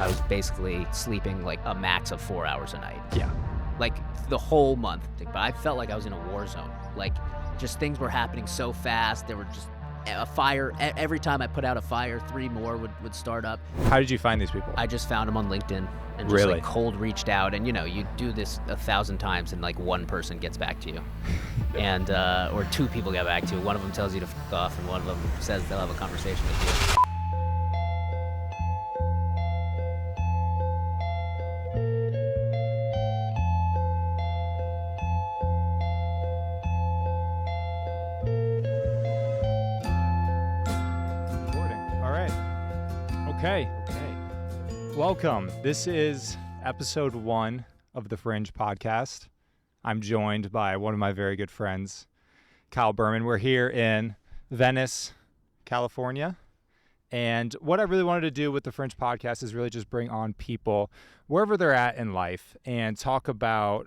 I was basically sleeping like a max of 4 hours a night. Yeah. Like the whole month. But I felt like I was in a war zone. Like just things were happening so fast. There were just a fire. Every time I put out a fire, 3 more would start up. How did you find these people? I just found them on LinkedIn and just Really? like cold reached out. And you do this 1,000 times and like one person gets back to you. And or 2 people get back to you. One of them tells you to fuck off and one of them says they'll have a conversation with you. Okay. Welcome. This is episode 1 of the Fringe podcast. I'm joined by one of my very good friends, Kyle Berman. We're here in Venice, California. And what I really wanted to do with the Fringe podcast is really just bring on people wherever they're at in life and talk about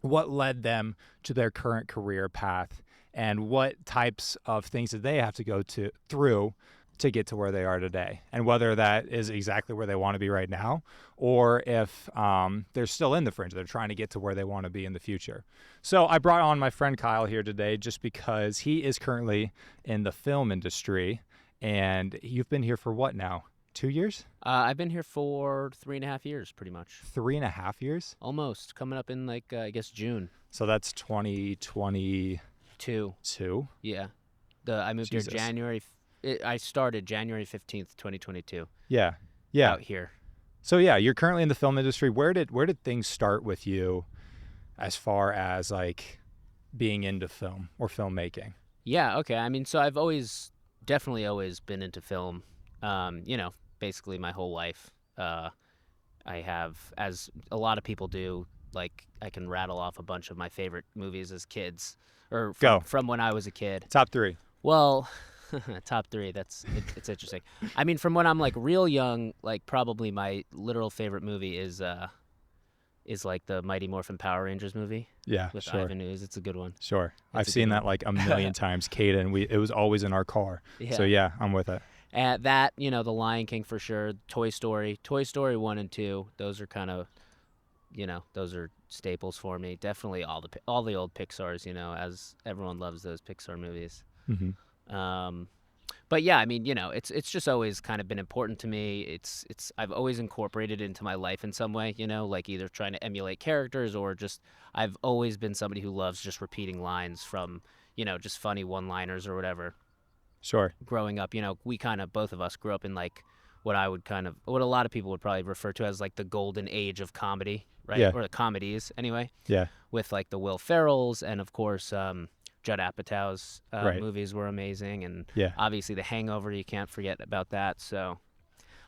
what led them to their current career path and what types of things that they have to go through to get to where they are today, and whether that is exactly where they want to be right now, or if they're still in the Fringe, they're trying to get to where they want to be in the future. So I brought on my friend Kyle here today just because he is currently in the film industry, and you've been here for what now? 2 years? I've been here for 3.5 years, pretty much. 3.5 years? Almost. Coming up in like, I guess June. So that's 2022. Yeah. I moved Jesus. here January. I started January 15th, 2022. Yeah. Out here. So yeah, you're currently in the film industry. Where did things start with you as far as like being into film or filmmaking? Yeah, okay. I mean, so I've definitely always been into film. Basically my whole life. I have, as a lot of people do, like I can rattle off a bunch of my favorite movies as kids or from when I was a kid. Top 3. Well, top 3. It's interesting. I mean, from when I'm like real young, like probably my literal favorite movie is like the Mighty Morphin Power Rangers movie. Yeah, with sure. Ivan Ooze. It's a good one. Sure, I've seen that like a million times. Kate and it was always in our car. Yeah. So yeah, I'm with it. That The Lion King for sure. Toy Story 1 and 2. Those are kind of, those are staples for me. Definitely all the old Pixar's. As everyone loves those Pixar movies. Mm-hmm. But yeah, I mean, it's just always kind of been important to me. I've always incorporated it into my life in some way, like either trying to emulate characters or just I've always been somebody who loves just repeating lines from, just funny one-liners or whatever. Sure. Growing up, we kind of, both of us grew up in like what a lot of people would probably refer to as like the golden age of comedy, right? Yeah. Or the comedies anyway. Yeah. With like the Will Ferrells and of course, Judd Apatow's right. movies were amazing, and yeah. obviously The Hangover, you can't forget about that. So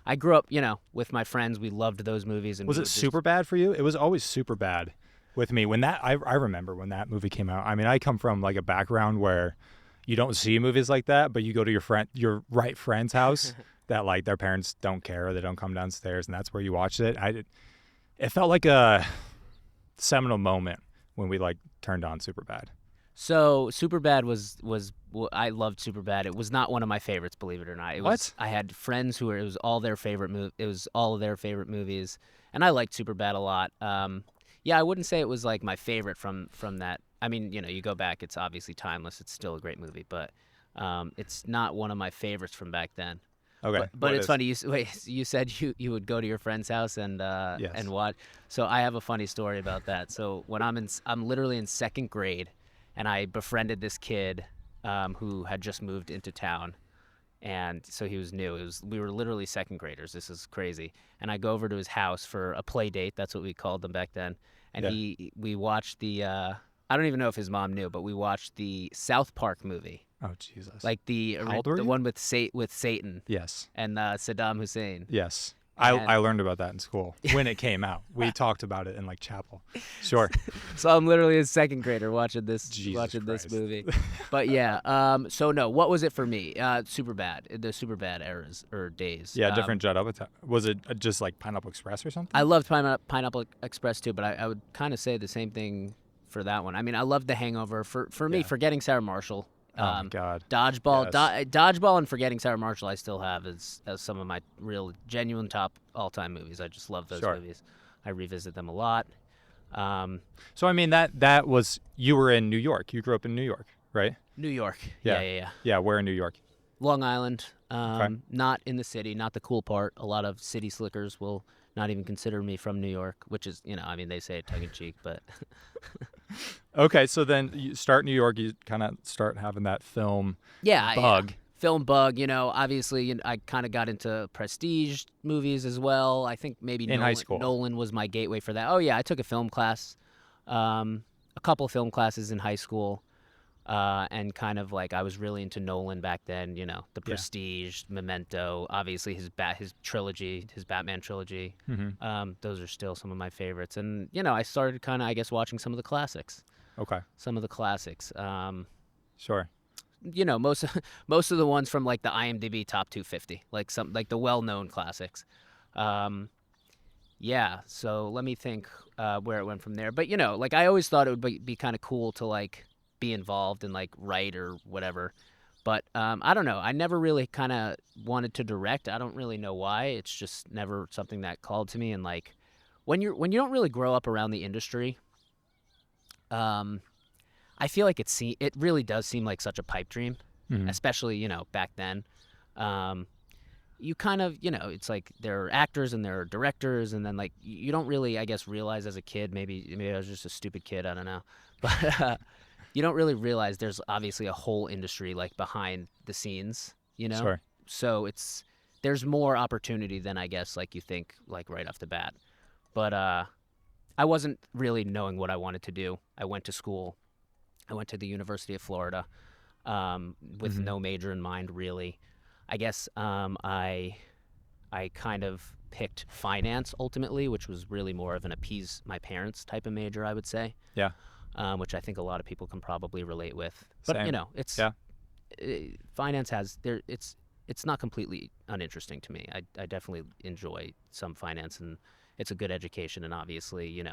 I grew up, with my friends. We loved those movies. And was it super bad for you? It was always super bad with me. When I remember when that movie came out. I mean, I come from like a background where you don't see movies like that, but you go to your right friend's house that like their parents don't care or they don't come downstairs, and that's where you watched it. It felt like a seminal moment when we like turned on Superbad. So Superbad was I loved Superbad. It was not one of my favorites, believe it or not. What? I had friends who it was all their favorite it was all of their favorite movies, and I liked Superbad a lot. Yeah, I wouldn't say it was like my favorite from that. I mean, you go back, it's obviously timeless. It's still a great movie, but it's not one of my favorites from back then. Okay. But it's funny. You said you would go to your friend's house and yes. and watch. So I have a funny story about that. So when I'm literally in 2nd grade. And I befriended this kid who had just moved into town, and so he was new. We were literally 2nd graders. This is crazy. And I go over to his house for a play date. That's what we called them back then. And we watched the I don't even know if his mom knew, but we watched the South Park movie. Oh Jesus! Like the one with Satan. Yes. And Saddam Hussein. Yes. I learned about that in school when it came out. We talked about it in like chapel. Sure. So I'm literally a 2nd grader watching this Christ. movie. But yeah, so no, what was it for me? Superbad, the Superbad eras or days. Yeah, different Judd Apatow. Was it just like Pineapple Express or something? I loved Pineapple Express too, but I would kind of say the same thing for that one. I mean, I loved The Hangover. For me, forgetting Sarah Marshall Oh my God. Dodgeball, Yes. Dodgeball, and Forgetting Sarah Marshall. I still have as some of my real genuine top all-time movies. I just love those Sure. movies. I revisit them a lot. So I mean that was you were in New York. You grew up in New York, right? New York. Yeah. Yeah. Yeah. Where in New York? Long Island. Okay. Not in the city, not the cool part. A lot of city slickers will not even consider me from New York, which is, I mean, they say it tongue in cheek, but Okay. So then you start New York. You kind of start having that film yeah, bug. film bug. Obviously, I kind of got into prestige movies as well. I think maybe In high school. Nolan was my gateway for that. Oh yeah, I took a film class, a couple film classes in high school. And kind of like I was really into Nolan back then, The Prestige, Memento, obviously his trilogy, his Batman trilogy. Those are still some of my favorites. And I started kind of, I guess, watching some of the classics. Okay. Some of the classics. Sure. Most of the ones from like the IMDb top 250, like the well-known classics. Yeah. So let me think where it went from there. But like I always thought it would be kind of cool to like be involved and like write or whatever, but I don't know, I never really kind of wanted to direct. I don't really know why. It's just never something that called to me. And like when you don't really grow up around the industry, I feel like it really does seem like such a pipe dream, especially back then. You kind of it's like there are actors and there are directors, and then like you don't really, I guess, realize as a kid, maybe I was just a stupid kid, I don't know, but you don't really realize there's obviously a whole industry like behind the scenes, Sure. So there's more opportunity than I guess like you think like right off the bat. But I wasn't really knowing what I wanted to do. I went to school. I went to the University of Florida with no major in mind really. I guess I kind of picked finance ultimately, which was really more of an appease my parents type of major, I would say. Yeah. Which I think a lot of people can probably relate with. But Same. it's Yeah. Finance has there. It's not completely uninteresting to me. I definitely enjoy some finance, and it's a good education. And obviously,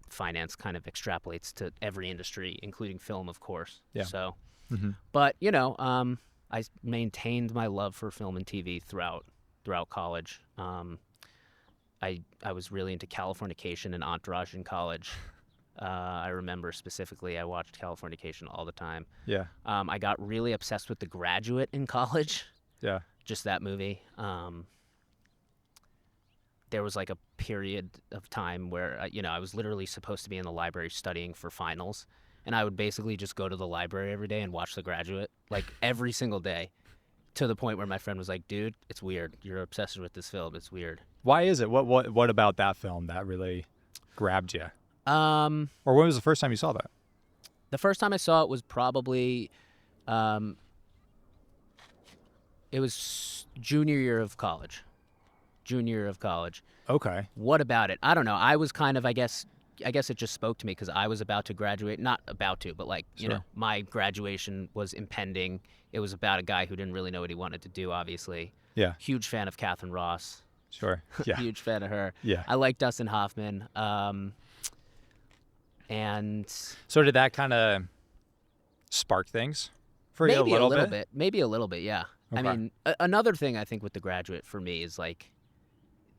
finance kind of extrapolates to every industry, including film, of course. Yeah. So, but I maintained my love for film and TV throughout college. I was really into Californication and Entourage in college. I remember specifically I watched Californication all the time. Yeah. I got really obsessed with The Graduate in college. Yeah. Just that movie. There was like a period of time where, I was literally supposed to be in the library studying for finals. And I would basically just go to the library every day and watch The Graduate, like every single day, to the point where my friend was like, dude, it's weird. You're obsessed with this film. It's weird. Why is it? What about that film that really grabbed you? Or when was the first time you saw that? The first time I saw it was probably, it was junior year of college. Okay. What about it? I don't know. I was kind of, I guess it just spoke to me because I was about to graduate. Not about to, but like, Sure. My graduation was impending. It was about a guy who didn't really know what he wanted to do, obviously. Yeah. Huge fan of Catherine Ross. Sure. Yeah. Huge fan of her. Yeah. I like Dustin Hoffman. And So did that kind of spark things for you maybe a little bit? Maybe a little bit, yeah. Okay. I mean, another thing I think with The Graduate for me is like,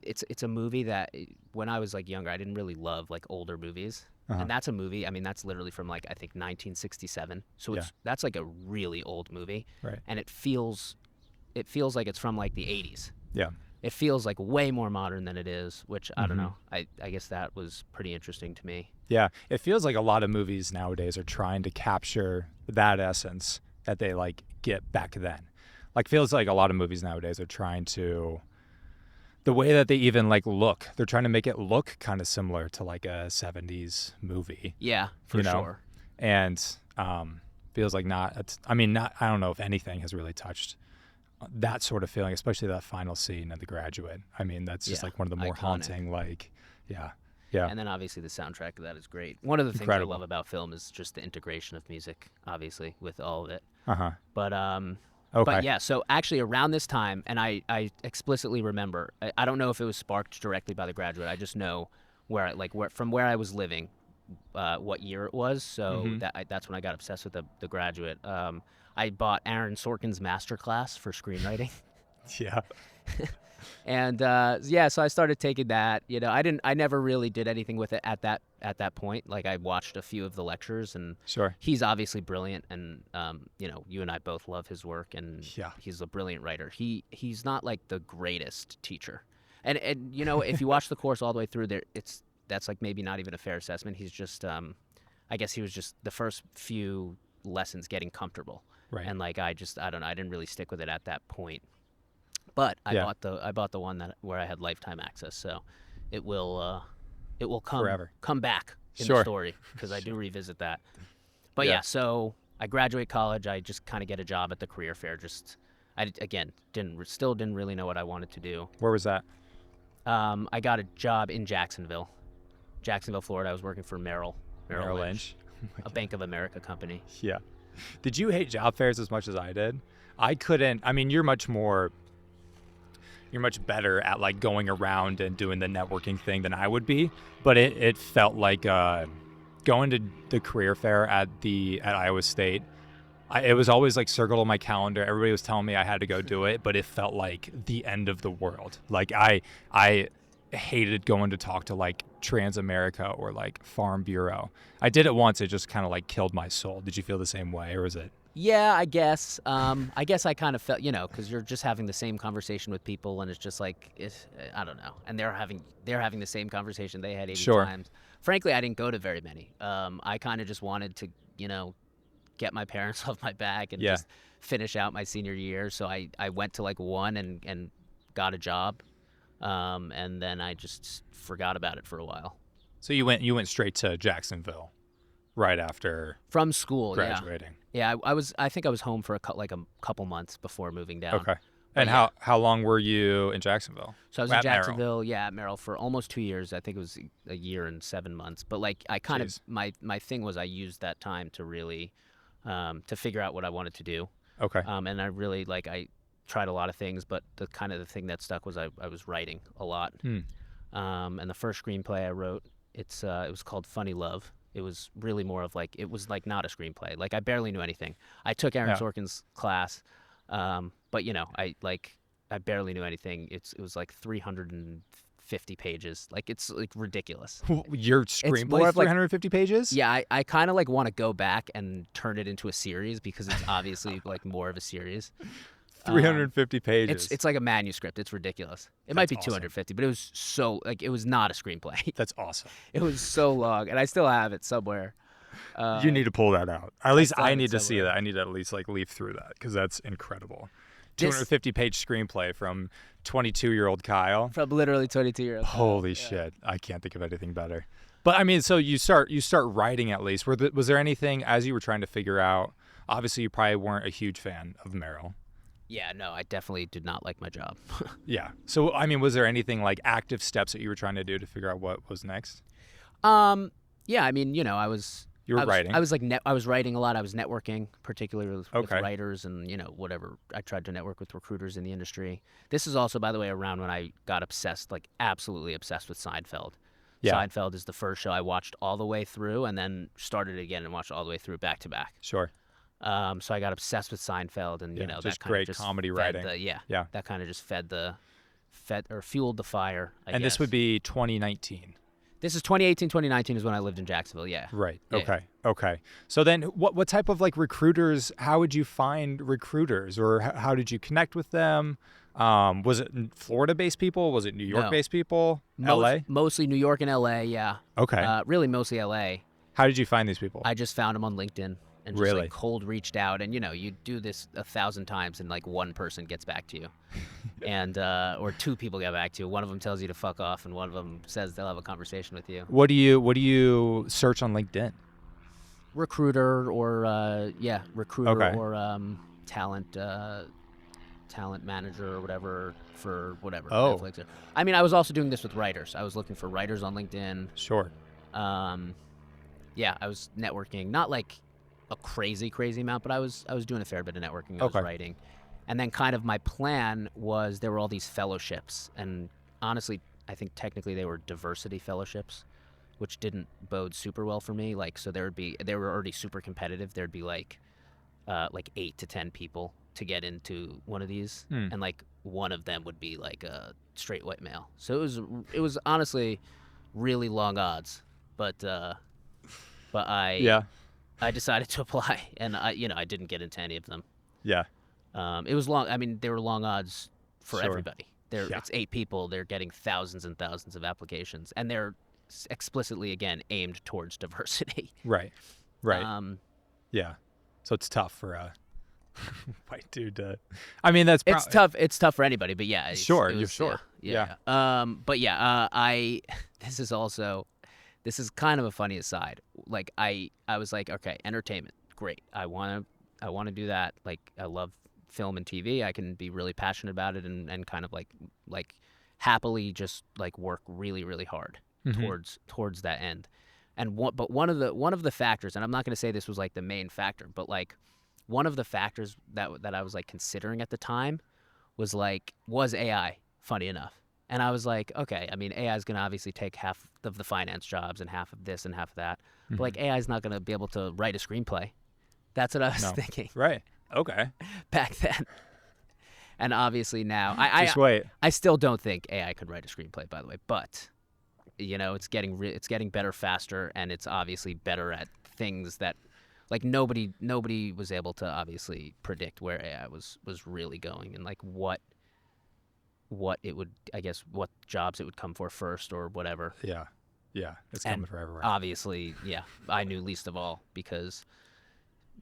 it's a movie that when I was like younger, I didn't really love like older movies. And that's a movie, I mean, that's literally from like, I think 1967. So that's like a really old movie. Right. And it feels like it's from like the 80s. Yeah. It feels like way more modern than it is, which I don't know. I guess that was pretty interesting to me. Yeah. It feels like a lot of movies nowadays are trying to capture that essence that they like get back then. Like feels like a lot of movies nowadays are trying to, the way that they even like look, they're trying to make it look kind of similar to like a 70s movie. Yeah, for sure. And feels like not, I don't know if anything has really touched that sort of feeling, especially that final scene of The Graduate. I mean, that's just like one of the more iconic. haunting, like, yeah. And then obviously the soundtrack of that is great. One of the things Incredible. I love about film is just the integration of music, obviously, with all of it. But Okay. But yeah, so actually around this time, and I explicitly remember, I don't know if it was sparked directly by The Graduate. I just know from where I was living, what year it was. So Mm-hmm. that's when I got obsessed with The Graduate. I bought Aaron Sorkin's masterclass for screenwriting. Yeah. And yeah, so I started taking that. I never really did anything with it at that point. Like I watched a few of the lectures, and Sure. he's obviously brilliant. And you and I both love his work, and Yeah. he's a brilliant writer. He's not like the greatest teacher, and if you watch the course all the way through, that's like maybe not even a fair assessment. He's just I guess he was just the first few lessons getting comfortable, Right. and like I don't know, I didn't really stick with it at that point. But Yeah. I bought the one where I had lifetime access, so it will Forever. come back in the Sure. story because I do revisit that. But Yeah. yeah, so I graduate college, I just kind of get a job at the career fair. Again still didn't really know what I wanted to do. Where was that? I got a job in Jacksonville, Florida. I was working for Merrill Lynch, a Bank of America company. Yeah. Did you hate job fairs as much as I did? I couldn't. I mean, you're much better at like going around and doing the networking thing than I would be, but it felt like going to the career fair at Iowa State. It was always like circled on my calendar. Everybody was telling me I had to go do it, but it felt like the end of the world. Like I hated going to talk to like Transamerica or like Farm Bureau. I did it once. It just kind of like killed my soul. Did you feel the same way, or was it? Yeah, I guess. I guess I kind of felt, because you're just having the same conversation with people, and it's just like, I don't know. And they're having the same conversation they had 80 Sure. times. Frankly, I didn't go to very many. I kind of just wanted to, get my parents off my back and Yeah. just finish out my senior year. So I went to like one and got a job, and then I just forgot about it for a while. So you went straight to Jacksonville right after From school, graduating. yeah. I think I was home for a couple months before moving down. Okay. But And yeah. how long were you in Jacksonville? So I was At in Merrill. Jacksonville, at Merrill for almost 2 years. I think it was a year and 7 months. But like I kind of Jeez. my thing was I used that time to really to figure out what I wanted to do. Okay. And I really I tried a lot of things, but the thing that stuck was I was writing a lot. And the first screenplay I wrote, it was called Funny Love. It was really more of like, it was like not a screenplay. Like I barely knew anything. I took Aaron Yeah. Sorkin's class, but I barely knew anything. It was like 350 pages. Like it's like ridiculous. Your more screenplay of, like- 350 pages? Yeah, I kind of like want to go back and turn it into a series because it's obviously like more of a series. 350 pages. It's like a manuscript. It's ridiculous. It might That's be awesome. 250, but it was so like it was not a screenplay. That's awesome. It was so long, and I still have it somewhere. You need to pull that out. At least still I have it need to see somewhere. that. I need to at least like leaf through that because that's incredible. This- 250-page screenplay from 22-year-old Kyle. From literally 22 years. Holy shit! I can't think of anything better. But I mean, so you start writing at least. Was there anything as you were trying to figure out? Obviously, you probably weren't a huge fan of Merrill. Yeah, no, I definitely did not like my job. Yeah. So I mean, was there anything like active steps that you were trying to do to figure out what was next? Yeah, I mean, I was. You were writing. I was like I was writing a lot. I was networking, particularly with Okay. writers and whatever. I tried to network with recruiters in the industry. This is also, by the way, around when I got obsessed, like absolutely obsessed with Seinfeld. Yeah. Seinfeld is the first show I watched all the way through, and then started it again and watched all the way through back to back. Sure. So I got obsessed with Seinfeld, and Yeah, that just kind of great just comedy fed writing. Yeah, that kind of just fueled the fire. I And guess. this would be 2019. This is 2018, 2019 is when I lived in Jacksonville. Yeah. Right. Yeah. Okay. So then what type of like recruiters, how would you find recruiters or how did you connect with them? Was it Florida-based people? Was it New York-based people? LA? Mostly New York and LA. Yeah. Okay. Really mostly LA. How did you find these people? I just found them on LinkedIn and just Really? like cold reached out, and you do this 1,000 times and like one person gets back to you, and or two people get back to you. One of them tells you to fuck off, and one of them says they'll have a conversation with you. What do you search on LinkedIn? Recruiter or recruiter Okay. or talent manager or whatever for whatever. Oh. Netflix. I mean, I was also doing this with writers. I was looking for writers on LinkedIn. Sure. Yeah, I was networking, not like a crazy amount, but I was doing a fair bit of networking. I was Okay. writing. And then kind of my plan was there were all these fellowships, and honestly, I think technically they were diversity fellowships, which didn't bode super well for me. Like, so they were already super competitive. There'd be like 8 to 10 people to get into one of these, Hmm. and like one of them would be like a straight white male. So it was honestly really long odds, but I Yeah. I decided to apply, and I didn't get into any of them. Yeah. It was long. I mean, they were long odds for Sure. everybody. There, Yeah. it's 8 people. They're getting thousands and thousands of applications, and they're explicitly again aimed towards diversity. Right. Right. Um, Yeah. So it's tough for a white dude to. I mean, that's it's tough. It's tough for anybody, but yeah, Sure, it you're was, sure. Yeah. But yeah, I. This is kind of a funny aside. Like I was like, okay, entertainment, great. I wanna do that. Like I love film and TV. I can be really passionate about it and kind of like happily just like work really really hard Mhm. towards that end. And one of the factors, and I'm not going to say this was like the main factor, but like one of the factors that I was like considering at the time was AI. Funny enough. And I was like, okay, I mean, AI is going to obviously take half of the finance jobs and half of this and half of that. But like Mhm. AI is not going to be able to write a screenplay. That's what I was No. thinking Right. Okay. back then. And obviously now, I Just wait. I still don't think AI could write a screenplay, by the way. But it's getting better faster, and it's obviously better at things that like nobody was able to obviously predict where AI was really going, and like what it would, I guess, what jobs it would come for first or whatever. Yeah. Yeah. It's And coming for everywhere. obviously, yeah, I knew least of all because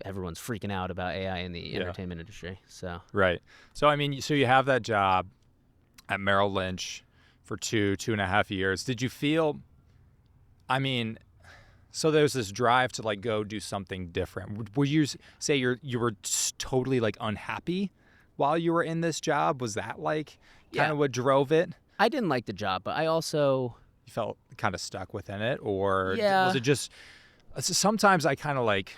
everyone's freaking out about AI in the Yeah. entertainment industry. So Right. So I mean, so you have that job at Merrill Lynch for 2.5 years. Did you feel? I mean, so there's this drive to like go do something different. Would you say you were totally like unhappy while you were in this job? Was that like kind yeah, of what drove it? I didn't like the job, but I also You felt kind of stuck within it, or was yeah it just? Sometimes I kind of like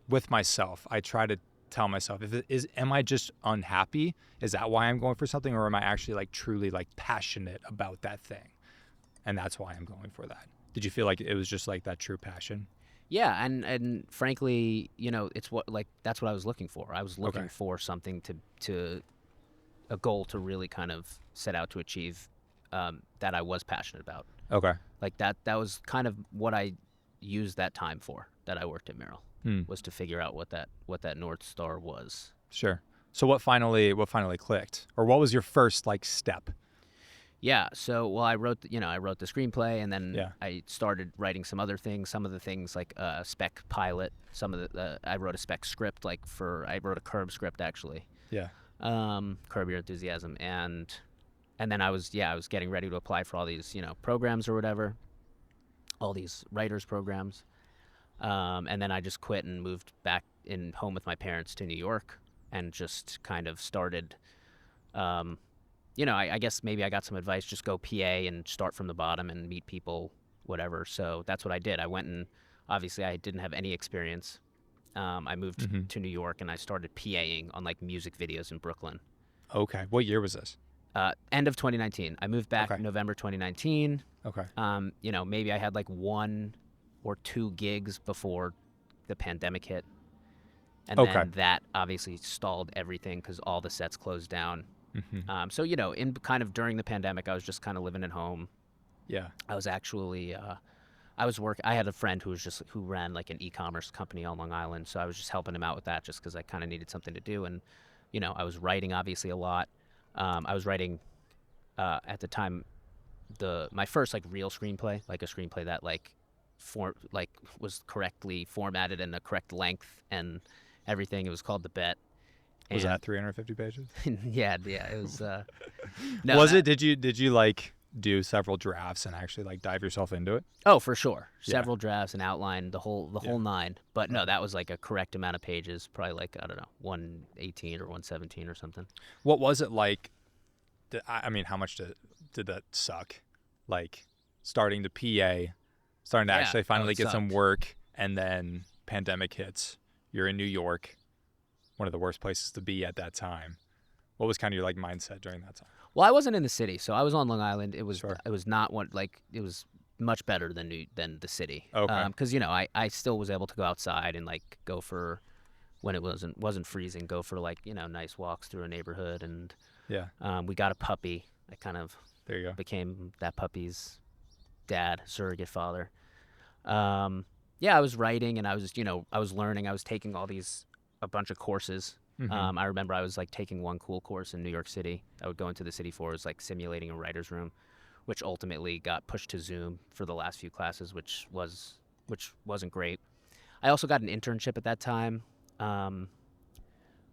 with myself. I try to tell myself if it is, am I just unhappy? Is that why I'm going for something, or am I actually like truly like passionate about that thing, and that's why I'm going for that? Did you feel like it was just like that true passion? Yeah, and frankly, it's that's what I was looking for. I was looking Okay. for something to a goal to really kind of set out to achieve, that I was passionate about. Okay. Like that was kind of what I used that time for. That I worked at Merrill Hmm. was to figure out what that North Star was. Sure. So what finally clicked, or what was your first like step? Yeah. So, well, I wrote the screenplay, and then Yeah. I started writing some other things. Some of the things like a spec pilot. Some of I wrote a spec script, I wrote a Curb script actually. Yeah. Curb Your Enthusiasm, and then I was getting ready to apply for all these programs or whatever, all these writers programs. And then I just quit and moved back in home with my parents to New York, and just kind of started. I guess maybe I got some advice: just go PA and start from the bottom and meet people, whatever. So that's what I did. I went, and obviously I didn't have any experience. I moved Mhm. to New York, and I started PAing on like music videos in Brooklyn. Okay. What year was this? End of 2019. I moved back Okay. November 2019. Okay. Maybe I had like 1 or 2 gigs before the pandemic hit, and Okay. then that obviously stalled everything because all the sets closed down. Hmm. So in kind of during the pandemic, I was just kind of living at home. Yeah. I was actually I had a friend who ran like an e-commerce company on Long Island, so I was just helping him out with that just because I kind of needed something to do, and I was writing obviously a lot. I was writing at the time my first like real screenplay, like a screenplay that was correctly formatted and the correct length and everything. It was called The Bet. Was And that 350 pages? yeah, it was. No, Was it? Did you like do several drafts and actually like dive yourself into it? Oh, for sure. Yeah. Several drafts, an outline, the whole Yeah. nine. But no, Right. that was like a correct amount of pages, probably like I don't know, 118 or 117 or something. What was it like? I mean, how much did that suck? Like starting to PA, starting to Yeah, actually finally it get some sucked. work, and then pandemic hits. You're in New York, one of the worst places to be at that time. What was kind of your like mindset during that time? Well, I wasn't in the city, so I was on Long Island. It was Sure. it was not one like it was much better than the city. Okay. Because I still was able to go outside and like go for when it wasn't freezing, go for like nice walks through a neighborhood, and Yeah. we got a puppy. I kind of There you go. became that puppy's dad, surrogate father. Yeah, I was writing and I was learning. I was taking a bunch of courses. Mm-hmm. I remember I was like taking one cool course in New York City. I would go into the city for is like simulating a writer's room, which ultimately got pushed to Zoom for the last few classes, which wasn't great. I also got an internship at that time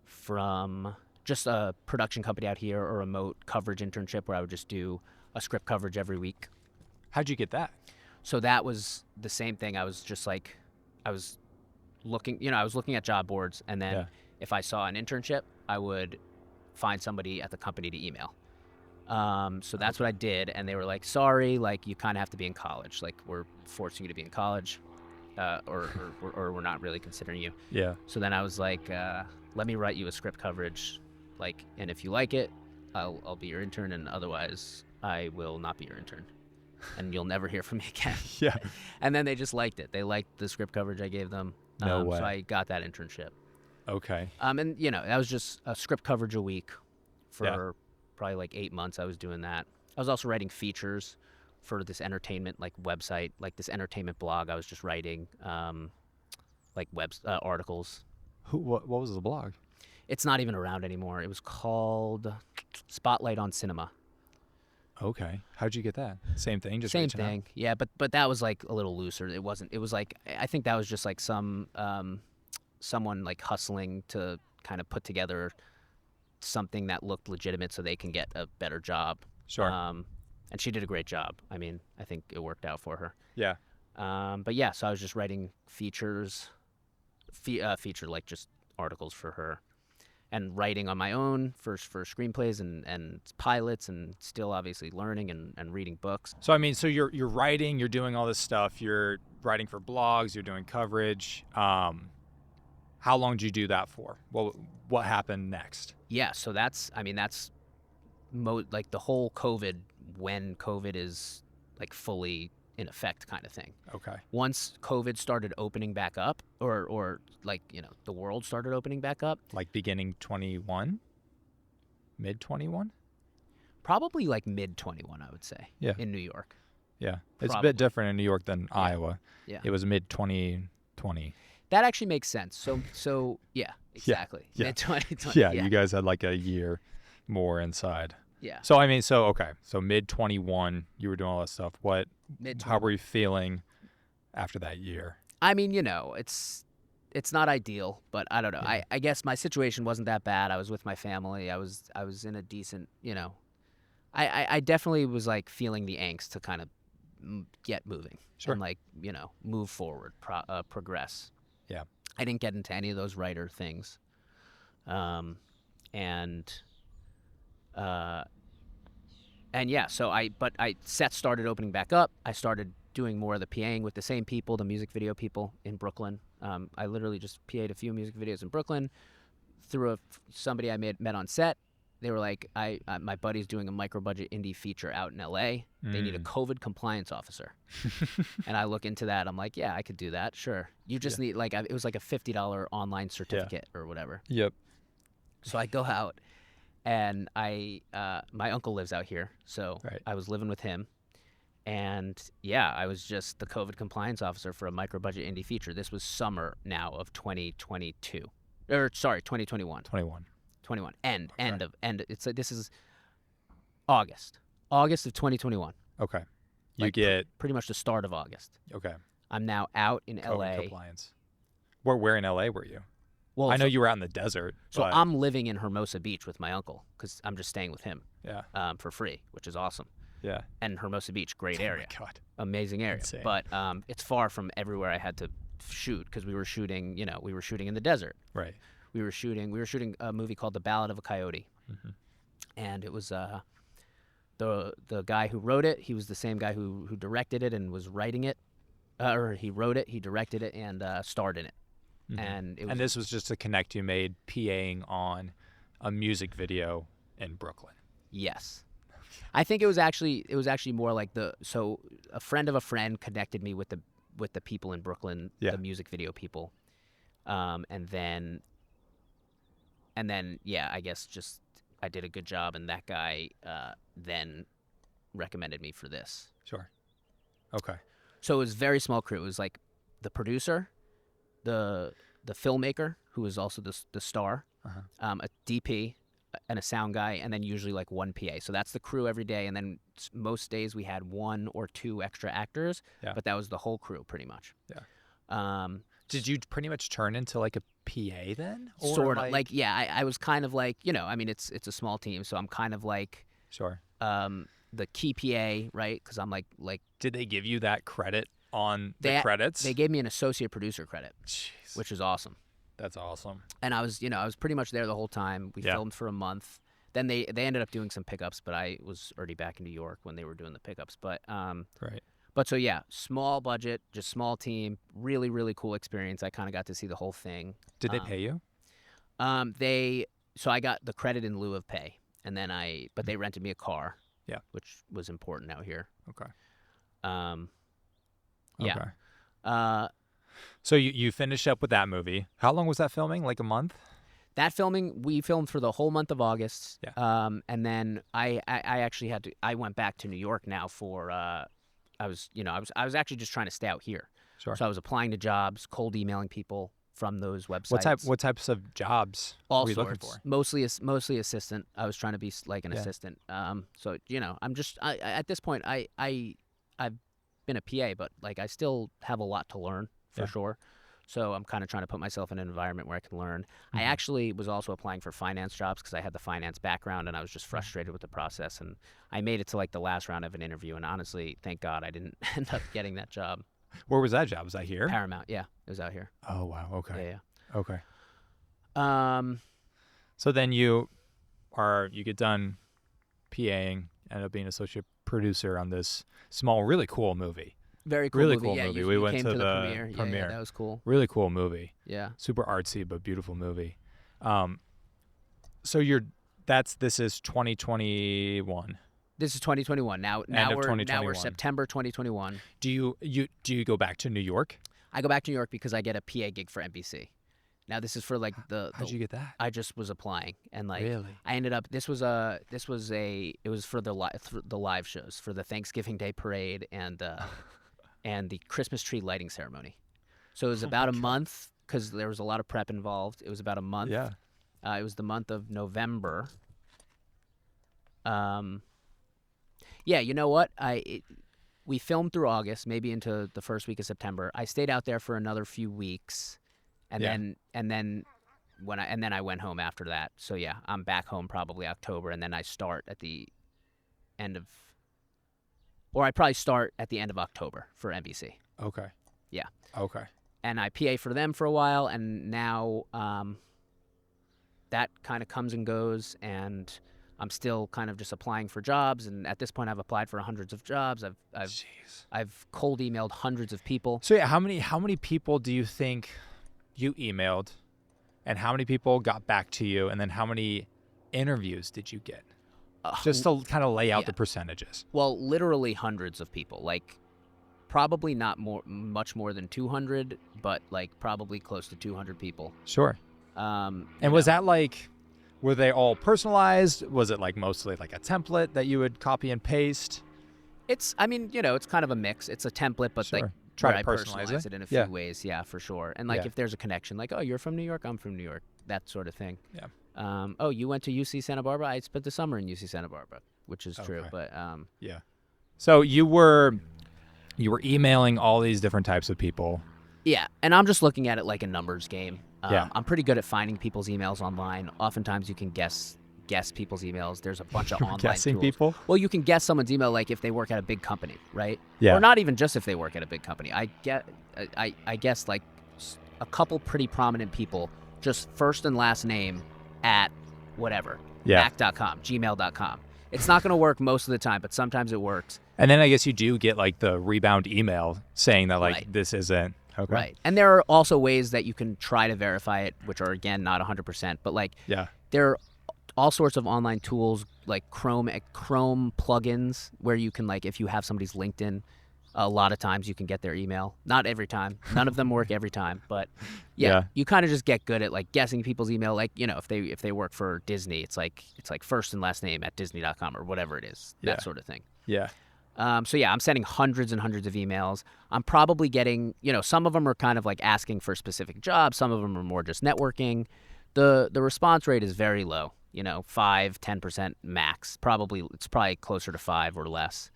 from just a production company out here, a remote coverage internship where I would just do a script coverage every week. How'd you get that? So that was the same thing. I was looking at job boards, and then Yeah. if I saw an internship, I would find somebody at the company to email. So that's what I did, and they were like, "Sorry, like you kind of have to be in college. Like we're forcing you to be in college, or we're not really considering you." Yeah. So then I was like, "Let me write you a script coverage, like, and if you like it, I'll be your intern, and otherwise I will not be your intern, and you'll never hear from me again." Yeah. And then they just liked it. They liked the script coverage I gave them. No way. So I got that internship. Okay. And that was just a script coverage a week for Yeah. probably like 8 months. I was doing that. I was also writing features for this entertainment like website, like this entertainment blog. I was just writing like articles. What was the blog? It's not even around anymore. It was called Spotlight on Cinema. Okay. How'd you get that? Same thing, just Same reaching out? thing. Yeah, but that was like a little looser. It wasn't. It was like I think that was just like someone like hustling to kind of put together something that looked legitimate so they can get a better job. Sure. And she did a great job. I mean, I think it worked out for her. Yeah. But yeah, so I was just writing features, feature like just articles for her, and writing on my own for screenplays and pilots, and still obviously learning and reading books. So I mean, so you're writing, you're doing all this stuff, you're writing for blogs, you're doing coverage. How long did you do that for? What happened next? Yeah, so that's like the whole COVID, when COVID is like fully in effect kind of thing. Okay. Once COVID started opening back up, or like the world started opening back up, Like beginning 21? Mid 21? probably like mid 21, I would say. Yeah. In New York. Yeah. It's Probably. a bit different in New York than Iowa. Yeah. It was mid 2020. That actually makes sense. So yeah, exactly. Yeah. Mid 2020. Yeah, you guys had like a year more inside. Yeah. So I mean, so mid 21, you were doing all that stuff. Mid How were you feeling after that year? I mean, it's not ideal, but I don't know. Yeah. I guess my situation wasn't that bad. I was with my family. I was in a decent, I definitely was like feeling the angst to kind of get moving. Sure. And like, move forward, progress. Yeah. I didn't get into any of those writer things. And yeah, so sets started opening back up. I started doing more of the PAing with the same people, the music video people in Brooklyn. I literally just PA'd a few music videos in Brooklyn through somebody I met on set. They were like, my buddy's doing a micro-budget indie feature out in L.A. They need a COVID compliance officer. And I look into that. I'm like, yeah, I could do that. Sure. You just need, like, it was like a $50 online certificate or whatever. Yep. So I go out, and my uncle lives out here. So Right. I was living with him. And, yeah, I was just the COVID compliance officer for a micro-budget indie feature. This was summer now of 2022. Or, sorry, 2021. 21. End of it's like, this is August of 2021. Okay. You Like, get pretty much the start of August. okay. I'm now out in COVID LA. compliance. Where in LA were you? Well, I know you were out in the desert. so but, I'm living in Hermosa Beach with my uncle because I'm just staying with him yeah. for free, which is awesome. Yeah. And Hermosa Beach, great area, Oh my God. amazing area. Insane. But it's far from everywhere I had to shoot because we were shooting in the desert. Right. We were shooting a movie called The Ballad of a Coyote, Mm-hmm. and it was the guy who wrote it. He was the same guy who directed it and was writing it, or he wrote it, he directed it, and starred in it. Mm-hmm. And it was, And this was just a connect you made PAing on a music video in Brooklyn. yes, I think it was actually more like a friend of a friend connected me with the people in Brooklyn, Yeah. the music video people, and then yeah, I guess just I did a good job, and that guy then recommended me for this. Sure. Okay. So it was a very small crew. It was like the producer, the filmmaker, who was also the star, a DP, and a sound guy, and then usually like one PA. So that's the crew every day, and then most days we had 1 or 2 extra actors, but that was the whole crew pretty much. Yeah. Did you pretty much turn into like a PA then? Or sort of like yeah, I was kind of like, I mean it's a small team, so I'm kind of like Sure. the key PA, right? Because I'm like Did they give you that credit on the credits? They gave me an associate producer credit, Jeez. which is awesome. That's awesome. And I was pretty much there the whole time. We filmed for a month. Then they ended up doing some pickups, but I was already back in New York when they were doing the pickups. But right. But so yeah, small budget, just small team, really really cool experience. I kind of got to see the whole thing. Did they pay you? So I got the credit in lieu of pay, and then but they rented me a car. Yeah. Which was important out here. Okay. Yeah. Okay. So you finished up with that movie. How long was that filming? Like a month? We filmed for the whole month of August. Yeah. And then I actually I went back to New York now for, I was actually just trying to stay out here. Sure. So I was applying to jobs, cold emailing people from those websites. What types of jobs All were you sorts. looking for? Mostly assistant. I was trying to be like an assistant. So, I'm just, at this point, I've been a PA, but like I still have a lot to learn for sure. So I'm kind of trying to put myself in an environment where I can learn. I actually was also applying for finance jobs because I had the finance background, and I was just frustrated with the process. And I made it to like the last round of an interview, and honestly, thank God I didn't end up getting that job. Where was that job? Was that here? Paramount, yeah, it was out here. Oh wow. Okay. Yeah. Okay. So then you get done PAing, end up being associate producer on this small, really cool movie. Very cool really movie. cool Yeah, movie. You, We you went came to the the premiere. premiere. Yeah, that was cool. Really cool movie. Yeah. Super artsy but beautiful movie. So this is 2021. This is 2021. Now we're September 2021. Do you go back to New York? I go back to New York because I get a PA gig for NBC. Now this is for like How'd you get that? I just was applying, and like Really? I ended up. It was for the live shows for the Thanksgiving Day parade and the Christmas tree lighting ceremony. So it was about a month because there was a lot of prep involved. It was about a month. Yeah. It was the month of November. Yeah, you know what? We filmed through August, maybe into the first week of September. I stayed out there for another few weeks, and then I went home after that. So yeah, I'm back home probably October, and then I start at the end of, or I probably start at the end of October for NBC. Okay. Yeah. Okay. And I PA for them for a while, and now that kind of comes and goes, and I'm still kind of just applying for jobs, and at this point, I've applied for hundreds of jobs. I've cold emailed hundreds of people. So yeah, how many people do you think you emailed, and how many people got back to you, and then how many interviews did you get? Just to kind of lay out the percentages. Well, literally hundreds of people. Like probably not much more than 200, but like probably close to 200 people. Sure. And was that like? Were they all personalized? Was it like mostly like a template that you would copy and paste? It's kind of a mix. It's a template, but Sure. like Try to I personalize it in a few ways, yeah, for sure. And like if there's a connection, like, oh, you're from New York, I'm from New York, that sort of thing. Yeah. Oh, you went to UC Santa Barbara? I spent the summer in UC Santa Barbara, which is true. But yeah. So you were emailing all these different types of people. Yeah, and I'm just looking at it like a numbers game. Yeah. I'm pretty good at finding people's emails online. Oftentimes you can guess people's emails. There's a bunch of online guessing tools. people? Well, you can guess someone's email like if they work at a big company, right? Yeah. Or not even just if they work at a big company. I guess like a couple pretty prominent people, just first and last name at whatever. Yeah. Mac.com, gmail.com. It's not going to work most of the time, but sometimes it works. And then I guess you do get like the rebound email saying that like Right. this isn't okay. Right. And there are also ways that you can try to verify it, which are again not 100%, but like there are all sorts of online tools like Chrome plugins where you can like if you have somebody's LinkedIn A lot of times you can get their email. Not every time. None of them work every time, but Yeah. you kind of just get good at like guessing people's email. Like, if they work for Disney, it's like first and last name at Disney.com or whatever it is. Yeah. That sort of thing. Yeah. So yeah, I'm sending hundreds and hundreds of emails. I'm probably getting, some of them are kind of like asking for specific jobs. Some of them are more just networking. The response rate is very low, 5-10% max. It's probably closer to 5 or less.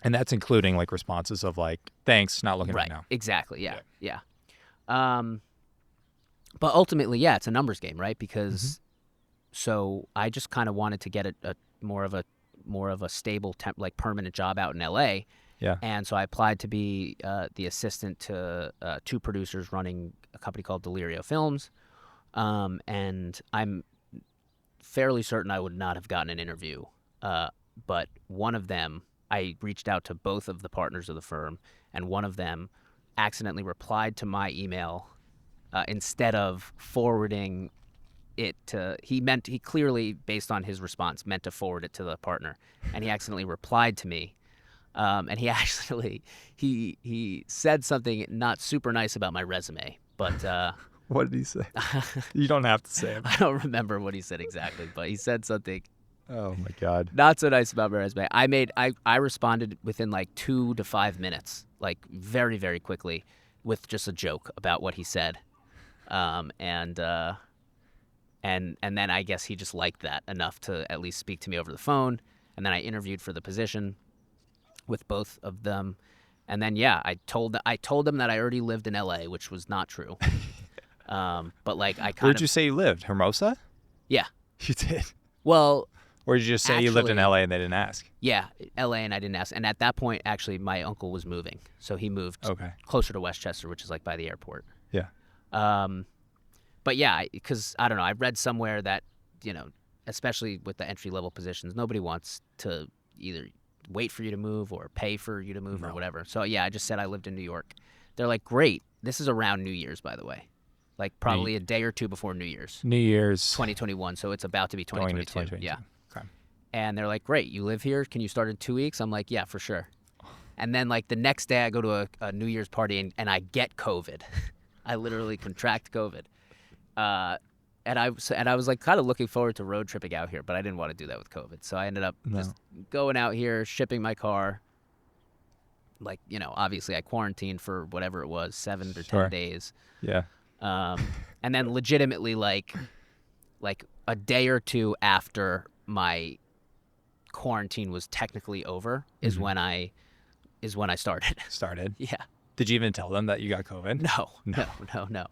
And that's including like responses of like, thanks, not looking right now. Exactly. Yeah. But ultimately, yeah, it's a numbers game, right? Because so I just kind of wanted to get a more of a stable like permanent job out in LA. Yeah. And so I applied to be the assistant to two producers running a company called Delirio Films. And I'm fairly certain I would not have gotten an interview. But one of them, I reached out to both of the partners of the firm, and one of them accidentally replied to my email instead of forwarding it to, he clearly, based on his response, meant to forward it to the partner, and he accidentally replied to me, and he actually he said something not super nice about my resume, but what did he say? You don't have to say it. I don't remember what he said exactly, but he said something Oh my God. not so nice about my resume. I responded within like 2 to 5 minutes, like very, very quickly, with just a joke about what he said. And then I guess he just liked that enough to at least speak to me over the phone. And then I interviewed for the position with both of them. And then, yeah, I told them that I already lived in LA, which was not true. But like Where'd you say you lived? Hermosa? Yeah. You did? Well, Or did you just say you lived in LA and they didn't ask? Yeah, LA, and I didn't ask. And at that point, actually, my uncle was moving. So he moved closer to Westchester, which is like by the airport. Yeah. But yeah, because I don't know, I read somewhere that, especially with the entry-level positions, nobody wants to either wait for you to move or pay for you to move or whatever. So yeah, I just said I lived in New York. They're like, great. This is around New Year's, by the way. Like probably a day or two before New Year's. New Year's. 2021, so it's about to be 2022. Going to 2022. Yeah. Okay. And they're like, great, you live here? Can you start in 2 weeks? I'm like, yeah, for sure. And then like the next day I go to a New Year's party and I get COVID. I literally contract COVID. And I was like kind of looking forward to road tripping out here, but I didn't want to do that with COVID. So I ended up just going out here, shipping my car. Like, obviously I quarantined for whatever it was, 7 or 10 days. Yeah. And then legitimately like a day or two after my quarantine was technically over is when I started. Started? Yeah. Did you even tell them that you got COVID? No.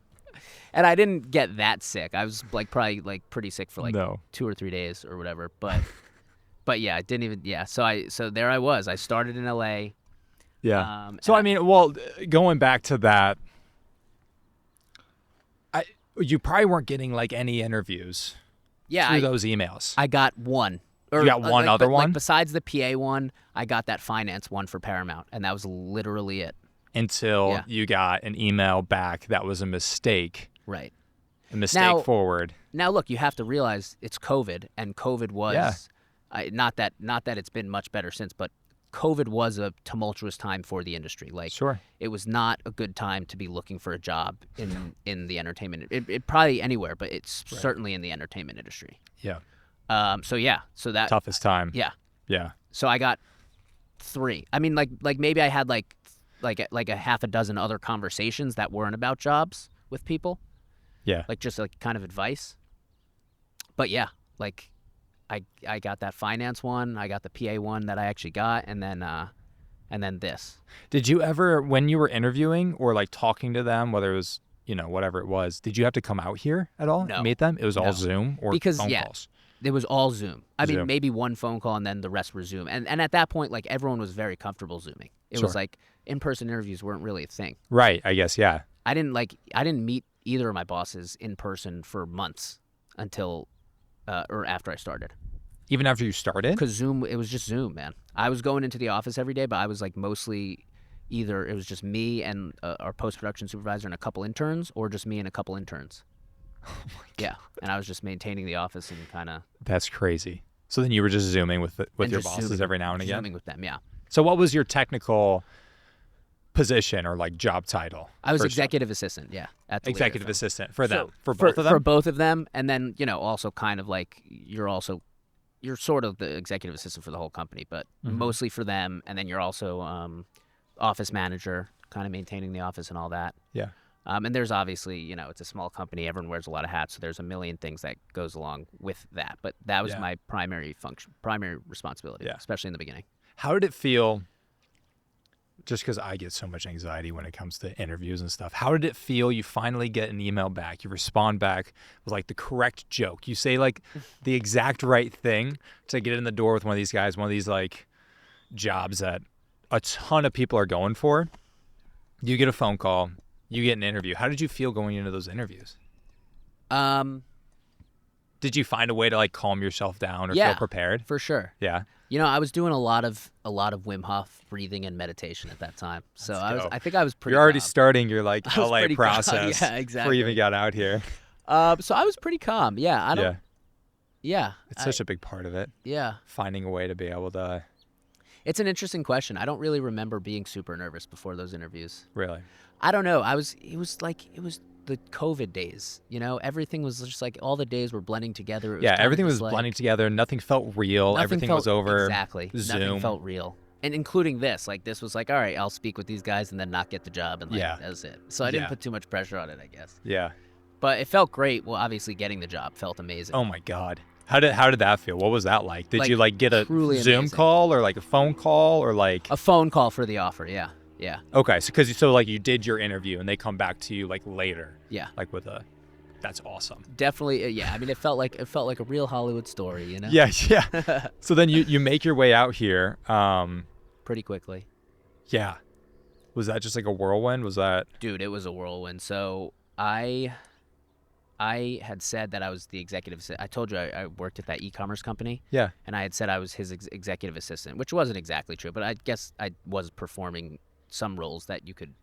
And I didn't get that sick. I was like probably like pretty sick for like 2 or 3 days or whatever. But yeah, I didn't even. Yeah. So there I was. I started in LA. Yeah. So I mean, well, going back to that, you probably weren't getting like any interviews. Yeah. Through those emails. I got one. You got one other one? Like besides the PA one, I got that finance one for Paramount, and that was literally it. Until you got an email back that was a mistake. Right. A mistake forward. Now, look, you have to realize it's COVID, and COVID was not that it's been much better since, but COVID was a tumultuous time for the industry. Like, it was not a good time to be looking for a job in the entertainment. It probably anywhere, but it's certainly in the entertainment industry. Yeah. So that toughest time. Yeah. Yeah. So I got 3. I mean, like maybe I had like a half a dozen other conversations that weren't about jobs with people. Yeah. Like just like kind of advice. But yeah, like I got that finance one, I got the PA one that I actually got, and then this. Did you ever, when you were interviewing or like talking to them, whether it was, whatever it was, did you have to come out here at all? No. Meet them? It was all Zoom or phone calls? It was all Zoom. I mean, maybe one phone call and then the rest were Zoom. And at that point, like everyone was very comfortable Zooming. It was like in-person interviews weren't really a thing. Right. I guess. Yeah. I didn't meet either of my bosses in person for months until or after I started. Even after you started? Because Zoom, it was just Zoom, man. I was going into the office every day, but I was like mostly either it was just me and our post-production supervisor and a couple interns, or just me and a couple interns. Oh my God. Yeah, and I was just maintaining the office and kind of. That's crazy. So then you were just Zooming with your bosses every now and again? Zooming with them, yeah. So what was your technical position or like job title? I was first off? executive assistant, yeah, at Delirio Executive Films. assistant for them, So, for both of them? For both of them, and then, also kind of like you're sort of the executive assistant for the whole company, but mostly for them, and then you're also office manager, kind of maintaining the office and all that. Yeah. And there's obviously, it's a small company. Everyone wears a lot of hats, so there's a million things that goes along with that. But that was my primary responsibility, especially in the beginning. How did it feel? Just because I get so much anxiety when it comes to interviews and stuff. How did it feel? You finally get an email back. You respond back with like the correct joke. You say like the exact right thing to get in the door with one of these guys, one of these like jobs that a ton of people are going for. You get a phone call. You get an interview. How did you feel going into those interviews? Did you find a way to like calm yourself down or feel prepared? For sure. Yeah. I was doing a lot of Wim Hof breathing and meditation at that time. So I think I was pretty. You're already calm. starting your like LA Calm. process. Yeah, exactly. Before you even got out here. So I was pretty calm. Yeah. I don't. Yeah. It's such a big part of it. Yeah. Finding a way to be able to. It's an interesting question. I don't really remember being super nervous before those interviews. Really? I don't know. It was the COVID days, everything was just like all the days were blending together. It was everything was blending together. Nothing felt real. Everything was over Zoom. Nothing felt real. And including this was like, all right, I'll speak with these guys and then not get the job. And that was it. So I didn't put too much pressure on it, I guess. Yeah. But it felt great. Well, obviously getting the job felt amazing. Oh my God. How did that feel? What was that like? Did you like get a Zoom amazing. call or like a phone call or like a phone call for the offer? Yeah. Yeah. Okay, so like you did your interview and they come back to you like later. Yeah. Like that's awesome. Definitely. Yeah. I mean, it felt like a real Hollywood story, Yeah. Yeah. So then you make your way out here. Pretty quickly. Yeah. Was that just like a whirlwind? Was that? Dude, it was a whirlwind. So I had said that I was the executive assistant. I told you I worked at that e-commerce company. Yeah. And I had said I was his executive assistant, which wasn't exactly true, but I guess I was performing some roles that you could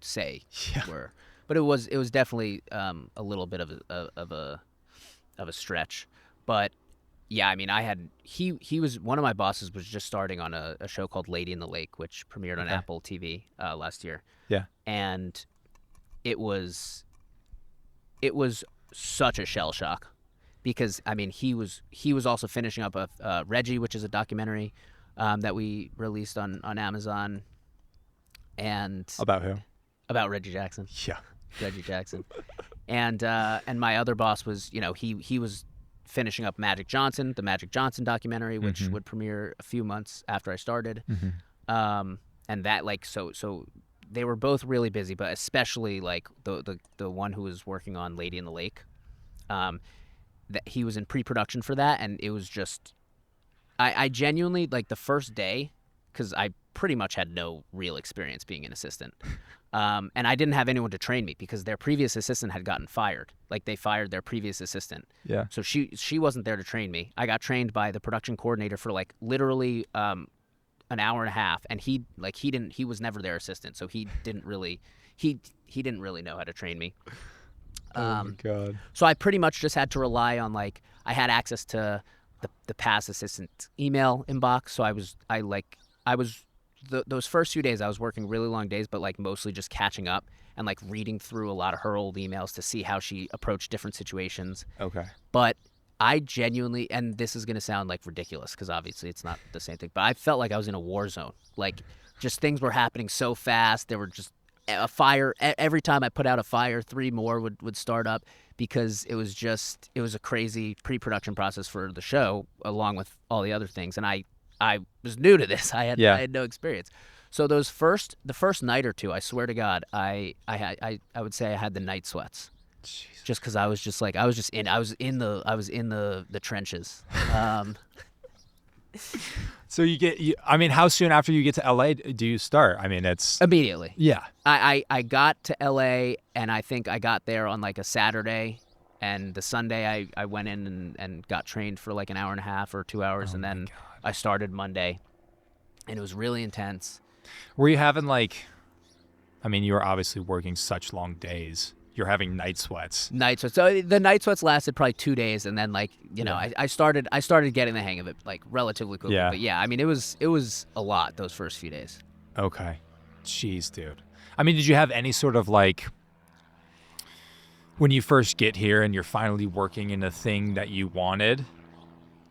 say were. But it was definitely a little bit of a stretch. But yeah, I mean, he was one of my bosses was just starting on a show called Lady in the Lake, which premiered on Apple TV last year. Yeah. And it was such a shell shock because I mean he was also finishing up Reggie, which is a documentary that we released on Amazon. And about who? About Reggie Jackson. Yeah. Reggie Jackson. And my other boss was, he was finishing up Magic Johnson, the Magic Johnson documentary, which would premiere a few months after I started. And that so they were both really busy, but especially like the one who was working on Lady in the Lake. That he was in pre-production for that, and it was just I genuinely like the first day, because I pretty much had no real experience being an assistant. And I didn't have anyone to train me because their previous assistant had gotten fired. Like they fired their previous assistant. Yeah. So she wasn't there to train me. I got trained by the production coordinator for like literally an hour and a half, and he was never their assistant, so he didn't really know how to train me. Oh my God. So I pretty much just had to rely on like I had access to the past assistant email inbox, so those first few days I was working really long days, but like mostly just catching up and like reading through a lot of her old emails to see how she approached different situations. Okay. But I genuinely, and this is going to sound like ridiculous because obviously it's not the same thing, but I felt like I was in a war zone. Like just things were happening so fast. There were just a fire. Every time I put out a fire, 3 more would start up because it was a crazy pre-production process for the show along with all the other things. And I was new to this. I had no experience. So the first night or two, I swear to God, I would say I had the night sweats. Jesus. Just because I was in the trenches. So I mean, how soon after you get to LA do you start? I mean, it's immediately. Yeah. I got to LA and I think I got there on like a Saturday, and the Sunday I went in and got trained for like an hour and a half or 2 hours, and then I started Monday, and it was really intense. Were you having like, I mean, you were obviously working such long days. you're having night sweats. Night sweats. So the night sweats lasted probably 2 days, and then like Yeah. I started getting the hang of it like relatively quickly. Yeah. But yeah, I mean it was a lot those first few days. Okay. Jeez, dude. I mean, did you have any sort of like, when you first get here and you're finally working in a thing that you wanted,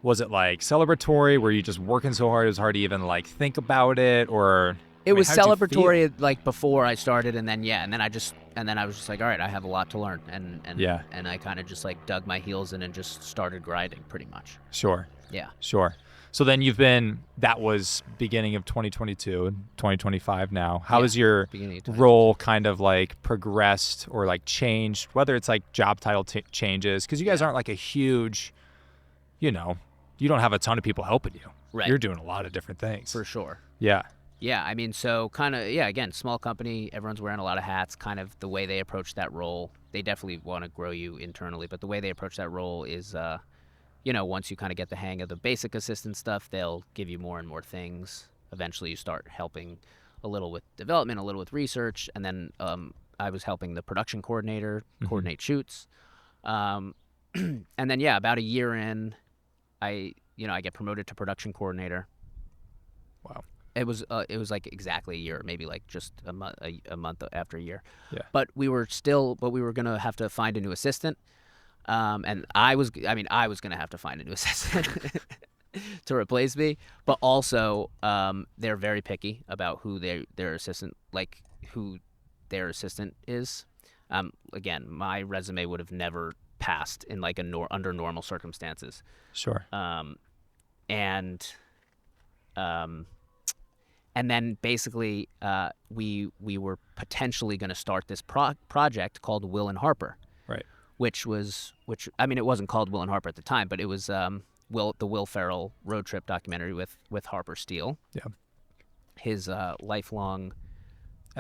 was it like celebratory? Were you just working so hard it was hard to even like think about it? Or It was how'd you feel? celebratory like before I started, and then I was just like, all right, I have a lot to learn, and Yeah. and I kind of just like dug my heels in and just started grinding pretty much. Sure. Yeah. Sure. So then that was beginning of 2022 and 2025 now. How Yeah, has your beginning of 2022. role kind of like progressed or like changed, whether it's like job title changes? Because you guys aren't like a huge, you don't have a ton of people helping you. Right. You're doing a lot of different things. For sure. Yeah. Yeah, I mean, so kind of, again, small company, everyone's wearing a lot of hats, kind of the way they approach that role. They definitely want to grow you internally, but the way they approach that role is, once you kind of get the hang of the basic assistant stuff, they'll give you more and more things. Eventually you start helping a little with development, a little with research, and then I was helping the production coordinator coordinate shoots. And then, about a year in, I get promoted to production coordinator. Wow. It was like exactly a year, maybe like just a month after a year. Yeah. But we were gonna have to find a new assistant, and I was gonna have to find a new assistant to replace me. But also, they're very picky about who their assistant is. Again, my resume would have never passed in like under normal circumstances. Sure. And then basically, we were potentially going to start this project called Will and Harper. Right. Which it wasn't called Will and Harper at the time, but it was the Will Ferrell road trip documentary with Harper Steele. Yeah. His lifelong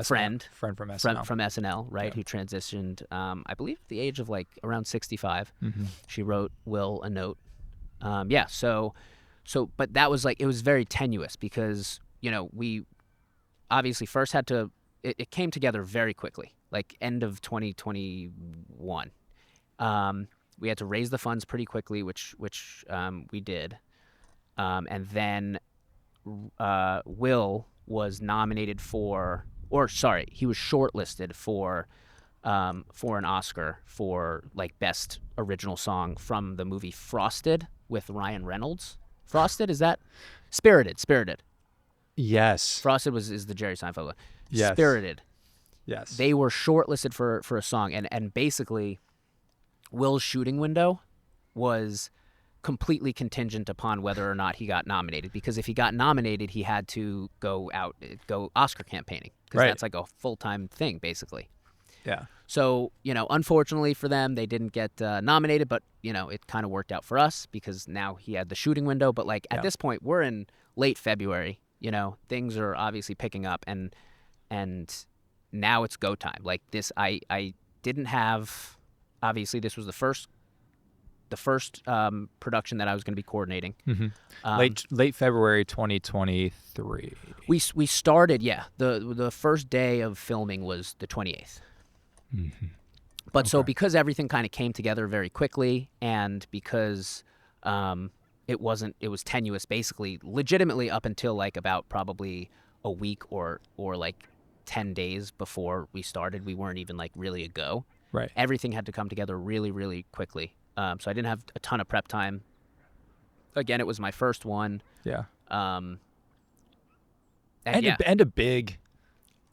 friend from SNL. from SNL, right? Yeah. Who transitioned, I believe, at the age of like around 65. Mm-hmm. She wrote Will a note. But that was like, it was very tenuous because we obviously first had to. It came together very quickly, like end of 2021. We had to raise the funds pretty quickly, which we did, and then Will was nominated he was shortlisted for an Oscar for like best original song from the movie Frosted with Ryan Reynolds. Frosted, is that Spirited? Yes. Frosted is the Jerry Seinfeld one. Yes. Spirited. Yes. They were shortlisted for a song, and basically, Will's shooting window was completely contingent upon whether or not he got nominated. Because if he got nominated, he had to go Oscar campaigning, because Right. that's like a full-time thing, basically. Yeah. So, unfortunately for them, they didn't get nominated, but, it kind of worked out for us because now he had the shooting window. But, like, at this point, we're in late February, things are obviously picking up, and now it's go time. Like this, I didn't have, obviously this was the first production that I was going to be coordinating. Mm-hmm. Late February 2023. We started, the first day of filming was the 28th. Mm-hmm. But so because everything kind of came together very quickly, and because it was tenuous, basically, legitimately up until like about probably a week or like 10 days before we started, we weren't even like really a go. Right. Everything had to come together really, really quickly. So I didn't have a ton of prep time. Again, it was my first one. Yeah. And a big,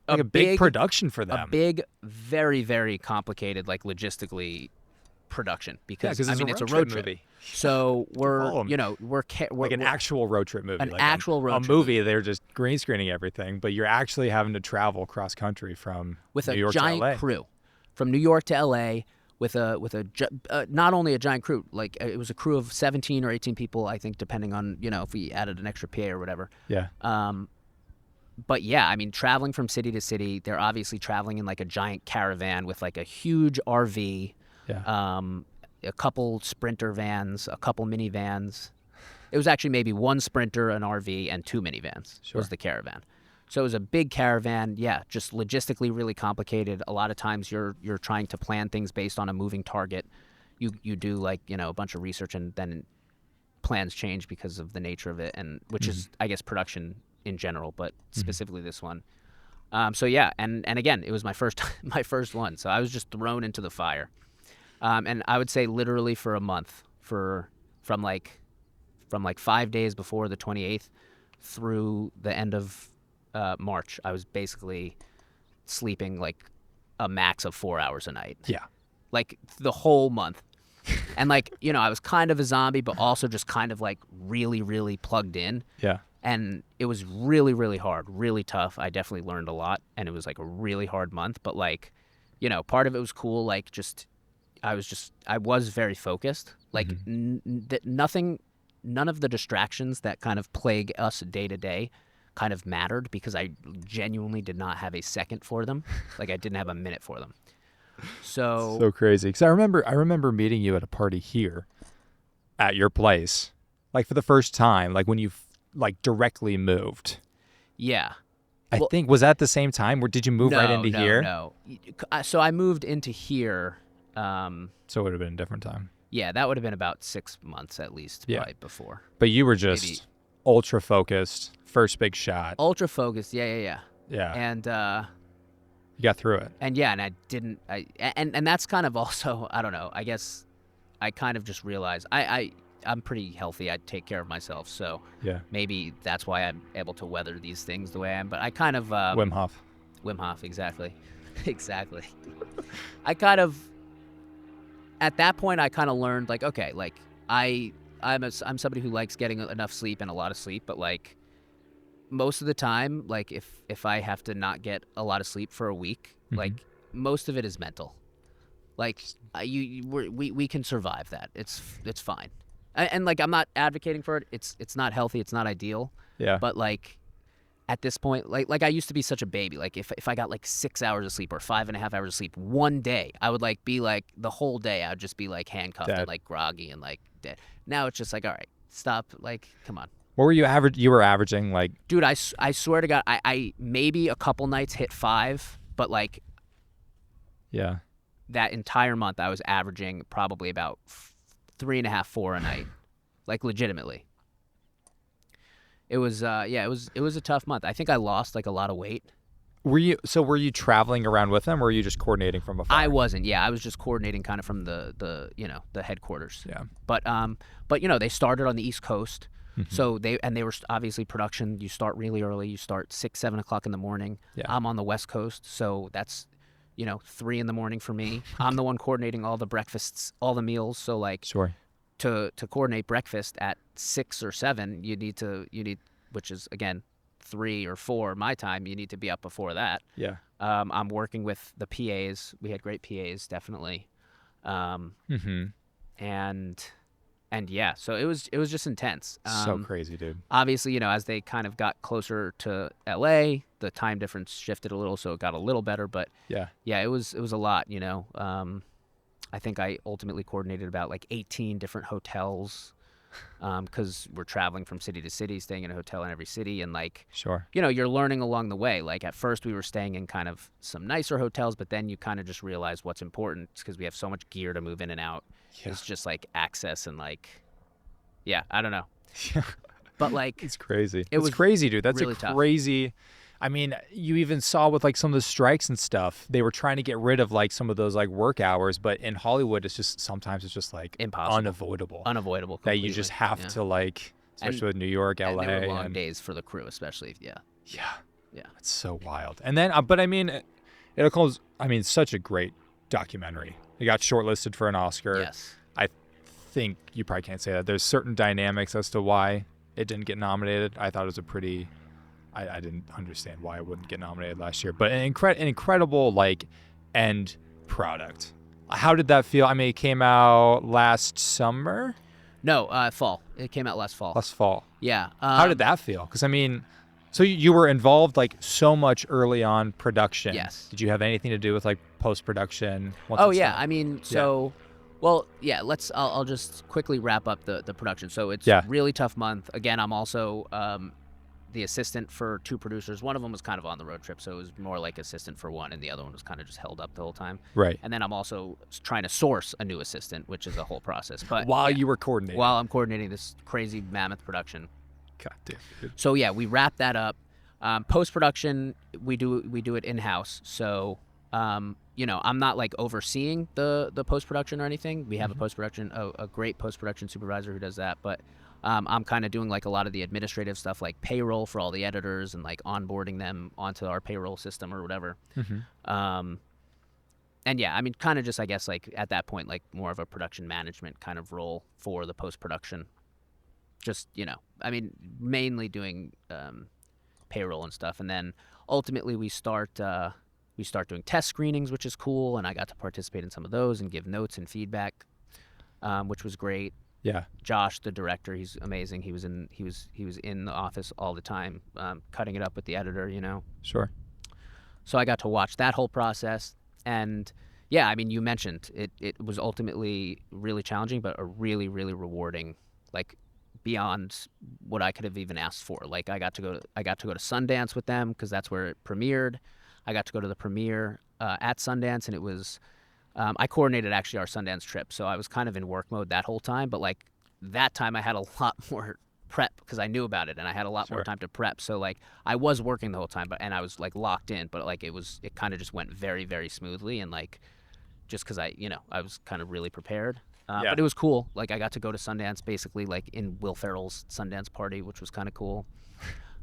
like a big production for them. A big, very, very complicated, like logistically production, because it's a road trip movie. So we're like an actual road trip movie. An like actual road trip movie. They're just green screening everything, but you're actually having to travel cross country from with New a York giant to LA. crew from New York to LA with not only a giant crew, like it was a crew of 17 or 18 people, I think, depending on if we added an extra PA or whatever. Yeah. But yeah, I mean, traveling from city to city, they're obviously traveling in like a giant caravan with like a huge RV. Yeah. A couple Sprinter vans, a couple minivans. It was actually maybe one Sprinter, an RV, and two minivans was the caravan. So it was a big caravan. Yeah, just logistically really complicated. A lot of times you're trying to plan things based on a moving target. You do like, a bunch of research, and then plans change because of the nature of it, and which is, I guess, production in general, but specifically this one. So yeah, and again, it was my first my first one. So I was just thrown into the fire. And I would say literally for a month, from like 5 days before the 28th through the end of March, I was basically sleeping like a max of 4 hours a night. Yeah. Like the whole month. And like, I was kind of a zombie, but also just kind of like really, really plugged in. Yeah. And it was really, really hard, really tough. I definitely learned a lot, and it was like a really hard month. But like, part of it was cool. Like I was very focused. Like none of the distractions that kind of plague us day to day kind of mattered, because I genuinely did not have a second for them. Like I didn't have a minute for them. So crazy. Because I remember meeting you at a party here at your place, like for the first time, like when you like directly moved. Yeah. I think, was that the same time? Or did you move right into here? No. So I moved into here. So it would have been a different time. Yeah, that would have been about 6 months at least, probably before. But you were just ultra focused, first big shot. Ultra focused, yeah. Yeah. And you got through it. And yeah, and I didn't. And that's kind of also, I don't know. I guess I kind of just realized I'm pretty healthy. I take care of myself, so maybe that's why I'm able to weather these things the way I am. But I kind of Wim Hof, exactly. Exactly. I kind of, at that point, I kind of learned, like, okay, like I'm somebody who likes getting enough sleep and a lot of sleep, but like most of the time, like if I have to not get a lot of sleep for a week, like most of it is mental. Like we can survive that. It's fine. And like I'm not advocating for it. It's not healthy. It's not ideal. Yeah. But like at this point, like I used to be such a baby. Like if I got like 6 hours of sleep or 5.5 hours of sleep one day, I would like be like the whole day I'd just be like handcuffed and like groggy and like dead. Now it's just like, all right, stop. Like, come on. What were you You were averaging like? Dude, I swear to God, I maybe a couple nights hit 5, but like, yeah, that entire month I was averaging probably about 3.5, 4 a night, like legitimately. It was it was a tough month. I think I lost like a lot of weight. Were you traveling around with them, or were you just coordinating from afar? I wasn't. Yeah, I was just coordinating kind of from the headquarters. Yeah. But they started on the East Coast. So they were obviously production. You start really early. You start 6, 7 o'clock in the morning. Yeah. I'm on the West Coast, so that's 3 in the morning for me. I'm the one coordinating all the breakfasts, all the meals. So like, sure, to coordinate breakfast at 6 or 7, you need, which is again 3 or 4 my time. You need to be up before that. Yeah. I'm working with the PAs. We had great PAs, definitely. And yeah, so it was just intense. So crazy, dude. Obviously, as they kind of got closer to LA, the time difference shifted a little, so it got a little better. But yeah, it was a lot. I think I ultimately coordinated about like 18 different hotels, because we're traveling from city to city, staying in a hotel in every city, and like, sure, you're learning along the way. Like at first we were staying in kind of some nicer hotels, but then you kind of just realize what's important, because we have so much gear to move in and out. Yeah. It's just like access and like, I don't know. Yeah. But like, it's crazy. It's crazy, dude. That's really crazy. Tough. I mean, you even saw with like some of the strikes and stuff, they were trying to get rid of like some of those like work hours, but in Hollywood, sometimes it's just like impossible, unavoidable completely. That you just have to like, especially with New York, LA, and they were long days for the crew, especially. Yeah. It's so wild. And then, but I mean, it calls. I mean, such a great documentary. It got shortlisted for an Oscar. Yes. I think you probably can't say that. There's certain dynamics as to why it didn't get nominated. I thought it was a pretty. I didn't understand why it wouldn't get nominated last year, but an incredible like end product. How did that feel? I mean, it came out last summer. No, fall. It came out last fall. Last fall. Yeah. How did that feel? Because I mean, so you were involved like so much early on production. Yes. Did you have anything to do with like post production? Oh yeah. I mean, so. Yeah. Well, yeah. I'll just quickly wrap up the production. So it's really tough month. Again, I'm also the assistant for 2 producers. One of them was kind of on the road trip, so it was more like assistant for one, and the other one was kind of just held up the whole time. Right. And then I'm also trying to source a new assistant, which is a whole process. But While yeah, you were coordinating. while I'm coordinating this crazy mammoth production. God damn, dude. So yeah, we wrap that up. Post production, we do it in house. So you know, I'm not like overseeing the post production or anything. We have a post production, a great post production supervisor who does that. But I'm kind of doing like a lot of the administrative stuff, like payroll for all the editors and like onboarding them onto our payroll system or whatever. And yeah, I mean, kind of just, I guess, like at that point, like more of a production management kind of role for the post production. Just, you know, I mean, mainly doing payroll and stuff, and then ultimately we start doing test screenings, which is cool, and I got to participate in some of those and give notes and feedback, which was great. Yeah. Josh, the director, he's amazing. He was in the office all the time, cutting it up with the editor, you know. Sure. So I got to watch that whole process, and yeah, I mean, you mentioned it was ultimately really challenging, but a really, really rewarding, like beyond what I could have even asked for. Like I got to go to Sundance with them because that's where it premiered. I got to go to the premiere at Sundance, and it was I coordinated actually our Sundance trip, so I was kind of in work mode that whole time. But like that time, I had a lot more prep because I knew about it, and I had a lot more time to prep. So like I was working the whole time, and I was like locked in. But like it kind of just went very, very smoothly, and like just because I was kind of really prepared. But it was cool. Like I got to go to Sundance basically like in Will Ferrell's Sundance party, which was kind of cool.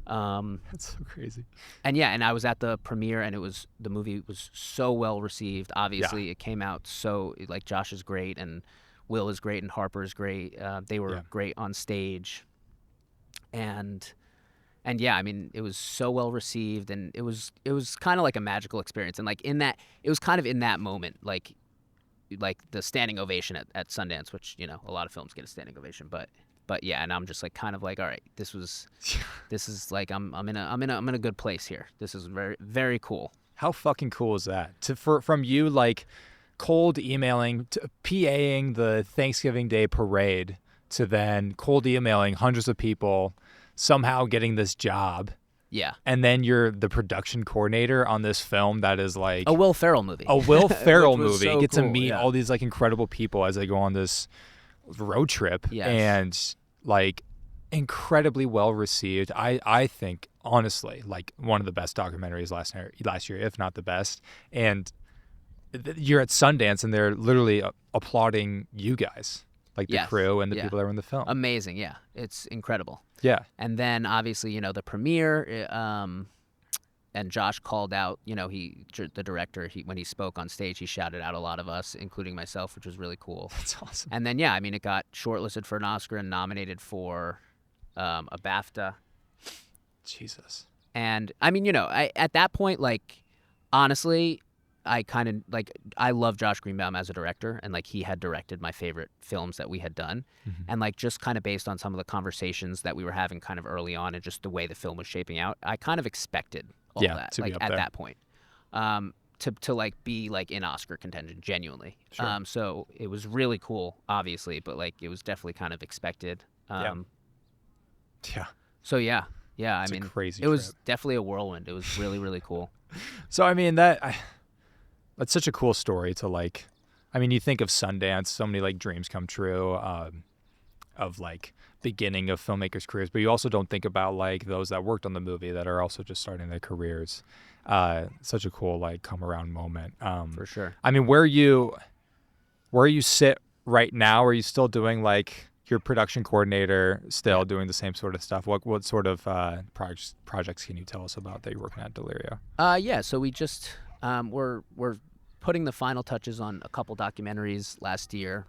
That's so crazy. And yeah, and I was at the premiere, and the movie was so well received. Obviously, it came out so like Josh is great, and Will is great, and Harper is great. They were great on stage, and yeah, I mean, it was so well received, and it was kind of like a magical experience. And like in that, it was kind of in that moment, like the standing ovation at Sundance, which, you know, a lot of films get a standing ovation, but yeah, and I'm just like kind of like, all right, this is like I'm in a good place here. This is very, very cool. How fucking cool is that? From you like cold emailing to PAing the Thanksgiving Day parade to then cold emailing hundreds of people, somehow getting this job. Yeah. And then you're the production coordinator on this film that is like a Will Ferrell movie. A Will Ferrell movie. So Get cool, to meet all these like incredible people as they go on this road trip. Yes. And like incredibly well received. I think honestly like one of the best documentaries last year, if not the best. And you're at Sundance and they're literally applauding you guys, like the crew and the people that were in the film. Amazing. Yeah, it's incredible. Yeah. And then obviously, you know, the premiere, and Josh called out, you know, the director, when he spoke on stage, he shouted out a lot of us, including myself, which was really cool. That's awesome. And then, yeah, I mean, it got shortlisted for an Oscar and nominated for a BAFTA. Jesus. And I mean, you know, at that point, like, honestly, I kind of like, I love Josh Greenbaum as a director, and like he had directed my favorite films that we had done. And like just kind of based on some of the conversations that we were having kind of early on and just the way the film was shaping out, I kind of expected all that like at that point, to like be like in Oscar contention, genuinely. Sure. So it was really cool, obviously, but like it was definitely kind of expected. Yeah. So yeah, I mean, crazy it was trip. definitely a whirlwind. It was really, really cool. So I mean that's such a cool story to like. I mean, you think of Sundance, so many like dreams come true of like beginning of filmmakers' careers, but you also don't think about like those that worked on the movie that are also just starting their careers. Such a cool like come around moment. For sure. I mean, where you sit right now, are you still doing like your production coordinator, still doing the same sort of stuff? What sort of projects can you tell us about that you're working at Delirio? Yeah, so we just we're putting the final touches on a couple documentaries last year.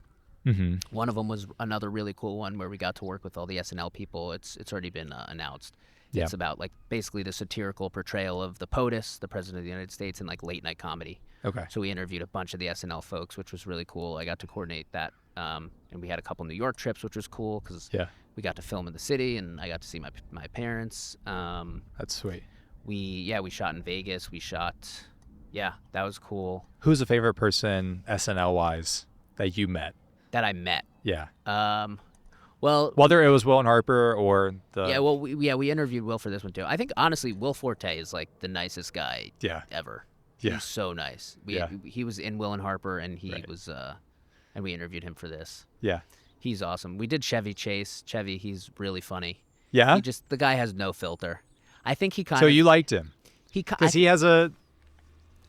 One of them was another really cool one where we got to work with all the SNL people. It's already been announced. Yeah. It's about like basically the satirical portrayal of the POTUS, the President of the United States, in like late night comedy. Okay. So we interviewed a bunch of the SNL folks, which was really cool. I got to coordinate that, and we had a couple New York trips, which was cool because we got to film in the city, and I got to see my parents. That's sweet. We shot in Vegas. Yeah, that was cool. Who's a favorite person SNL wise that you met? That I met. Yeah. Well, Whether it was Will and Harper or yeah, the well, we interviewed Will for this one too. I think honestly, Will Forte is like the nicest guy yeah ever. yeah He's so nice. yeah He was in Will and Harper, and right and we interviewed him for this. yeah He's awesome. We did Chevy Chase. Chevy, he's really funny. yeah. The guy has no filter. I think he So kind of you liked him because he has a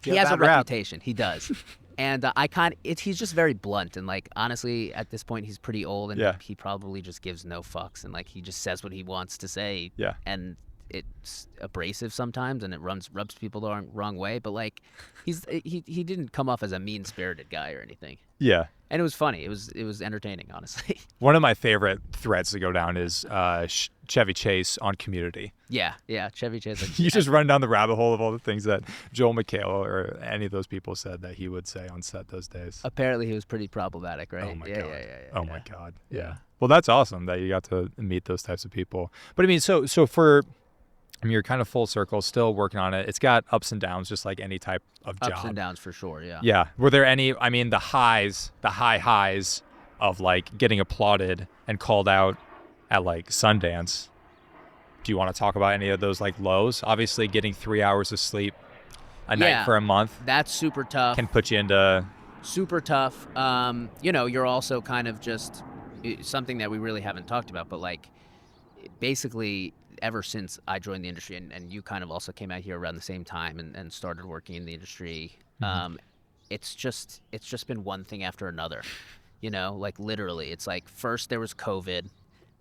he has a bad rap. reputation. He does. And I kind of, he's just very blunt. And like, honestly, at this point, he's pretty old and Yeah. he probably just gives no fucks. And like, he just says what he wants to say. Yeah. And it's abrasive sometimes and it rubs people the wrong way. But like, he didn't come off as a mean spirited guy or anything. Yeah. And it was funny. It was entertaining, honestly. One of my favorite threads to go down is Chevy Chase on Community. Yeah. Chevy Chase. Like, You just run down the rabbit hole of all the things that Joel McHale or any of those people said that he would say on set those days. Apparently, he was pretty problematic, right? Oh my yeah, god. Yeah. Oh my god. Yeah. Well, that's awesome that you got to meet those types of people. But I mean, so for you're kind of full circle, still working on it. It's got ups and downs, just like any type of job. Ups and downs for sure. Yeah. Yeah. Were there any? I mean, the high highs of like getting applauded and called out at like Sundance. Do you want to talk about any of those like lows? Obviously, getting 3 hours of sleep a night for a month That's super tough. can put you into Super tough. You're also kind of just something that we really haven't talked about, but like basically ever since I joined the industry and you kind of also came out here around the same time and started working in the industry, it's just been one thing after another. Like literally, it's like first there was COVID,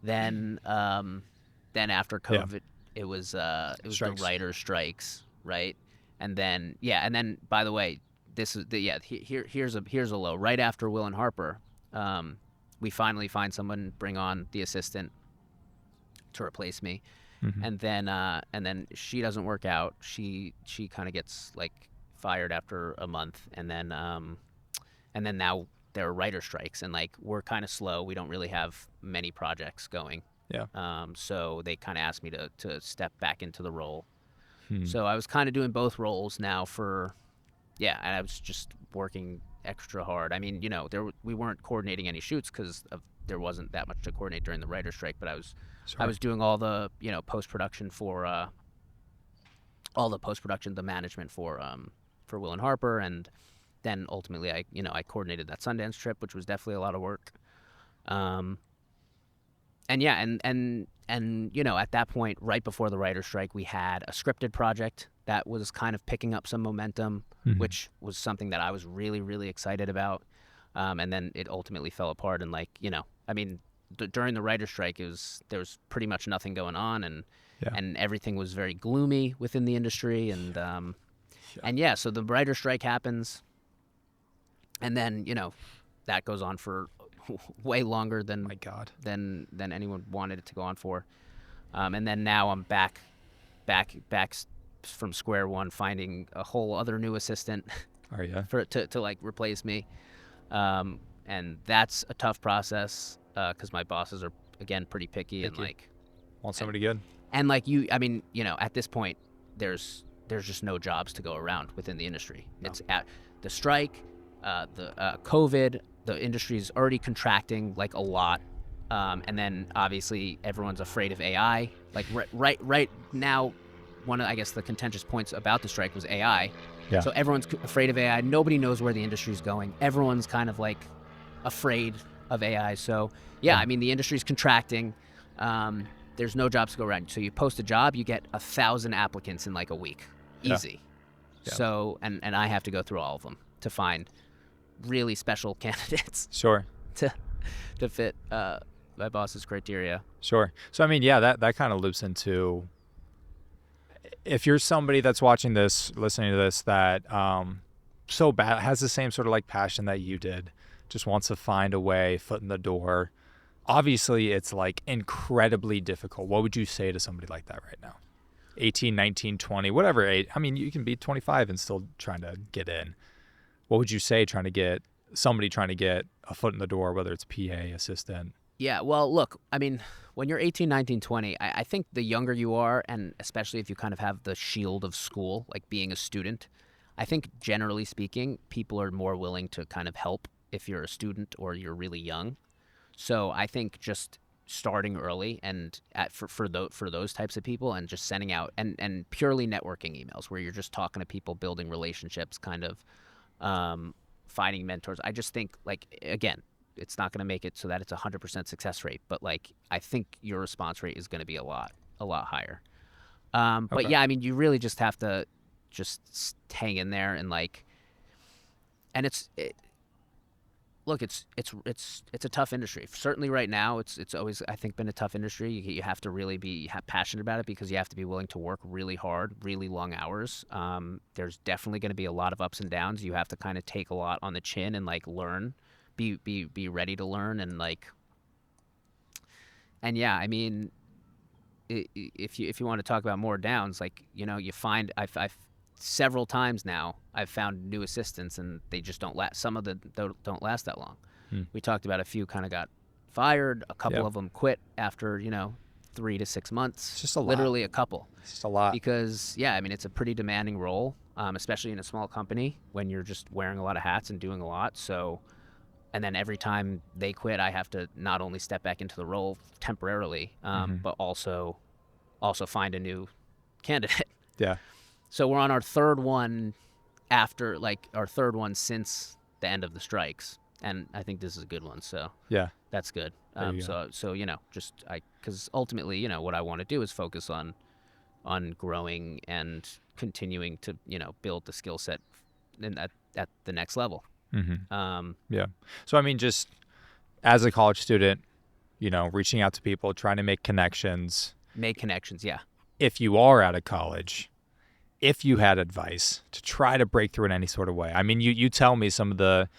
then after COVID it was the writer's strikes, right? And then by the way, this is here's a low. Right after Will and Harper, we finally find someone, bring on the assistant to replace me. And then she doesn't work out. She kind of gets like fired after a month, and then now there are writer strikes, and like we're kind of slow. We don't really have many projects going. Yeah. So they kind of asked me to step back into the role. So I was kind of doing both roles now and I was just working extra hard. I mean, we weren't coordinating any shoots because there wasn't that much to coordinate during the writer strike, but I was doing all the post-production for the management for Will and Harper, and then ultimately I coordinated that Sundance trip, which was definitely a lot of work. And at that point, right before the writer's strike, we had a scripted project that was kind of picking up some momentum, which was something that I was really, really excited about. And then it ultimately fell apart. And during the writer's strike, there was pretty much nothing going on, and everything was very gloomy within the industry. So the writer's strike happens, and then that goes on for way longer than than anyone wanted it to go on for. And then now I'm back from square one, finding a whole other new assistant to like replace me. And that's a tough process because my bosses are again pretty picky and like want somebody good. And like at this point there's just no jobs to go around within the industry. No. It's at the strike, the COVID. The industry is already contracting like a lot, and then obviously everyone's afraid of AI. Like right now, one of the contentious points about the strike was AI. Yeah. So everyone's afraid of AI. Nobody knows where the industry is going. Everyone's kind of like afraid of AI. So the industry's contracting. There's no jobs to go around. So you post a job, you get 1,000 applicants in like a week, easy. Yeah. So and I have to go through all of them to find really special candidates to fit my boss's criteria. Sure. So that kind of loops into, if you're somebody that's watching this, listening to this, that so bad has the same sort of like passion that you did, just wants to find a way, foot in the door. Obviously it's like incredibly difficult. What would you say to somebody like that right now? 18, 19, 20, whatever age. I mean, you can be 25 and still trying to get in. What would you say trying to get a foot in the door, whether it's PA, assistant? Yeah, well, look, I mean, when you're 18, 19, 20, I think the younger you are, and especially if you kind of have the shield of school, like being a student, I think generally speaking, people are more willing to kind of help if you're a student or you're really young. So I think just starting early and for those types of people, and just sending out and purely networking emails where you're just talking to people, building relationships, kind of finding mentors. I just think, like, again, it's not going to make it so that it's 100% success rate, but like I think your response rate is going to be a lot higher. But Okay. yeah, I mean, you really just have to just hang in there and like, and look, it's a tough industry. Certainly right now, it's always, I think, been a tough industry. You have to really be passionate about it, because you have to be willing to work really hard, really long hours. There's definitely going to be a lot of ups and downs. You have to kind of take a lot on the chin and like learn, be ready to learn, and like, and yeah, I mean, if you want to talk about more downs, like, you find I've several times now I've found new assistants and they just don't last. Some of them don't last that long. We talked about a few kind of got fired. A couple Yeah. of them quit after 3 to 6 months. It's just a lot. Literally a couple. It's just a lot. Because yeah, I mean, it's a pretty demanding role, especially in a small company when you're just wearing a lot of hats and doing a lot. So, and then every time they quit, I have to not only step back into the role temporarily, but also find a new candidate. Yeah. So we're on our third one after, like, our third one since the end of the strikes, and I think this is a good one. So Yeah. that's good. There you go. So because ultimately, what I want to do is focus on growing and continuing to build the skill set at the next level. Yeah. So I mean, just as a college student, reaching out to people, trying to make connections. Make connections. Yeah. If you are out of college, if you had advice to try to break through in any sort of way. I mean, you tell me some of the,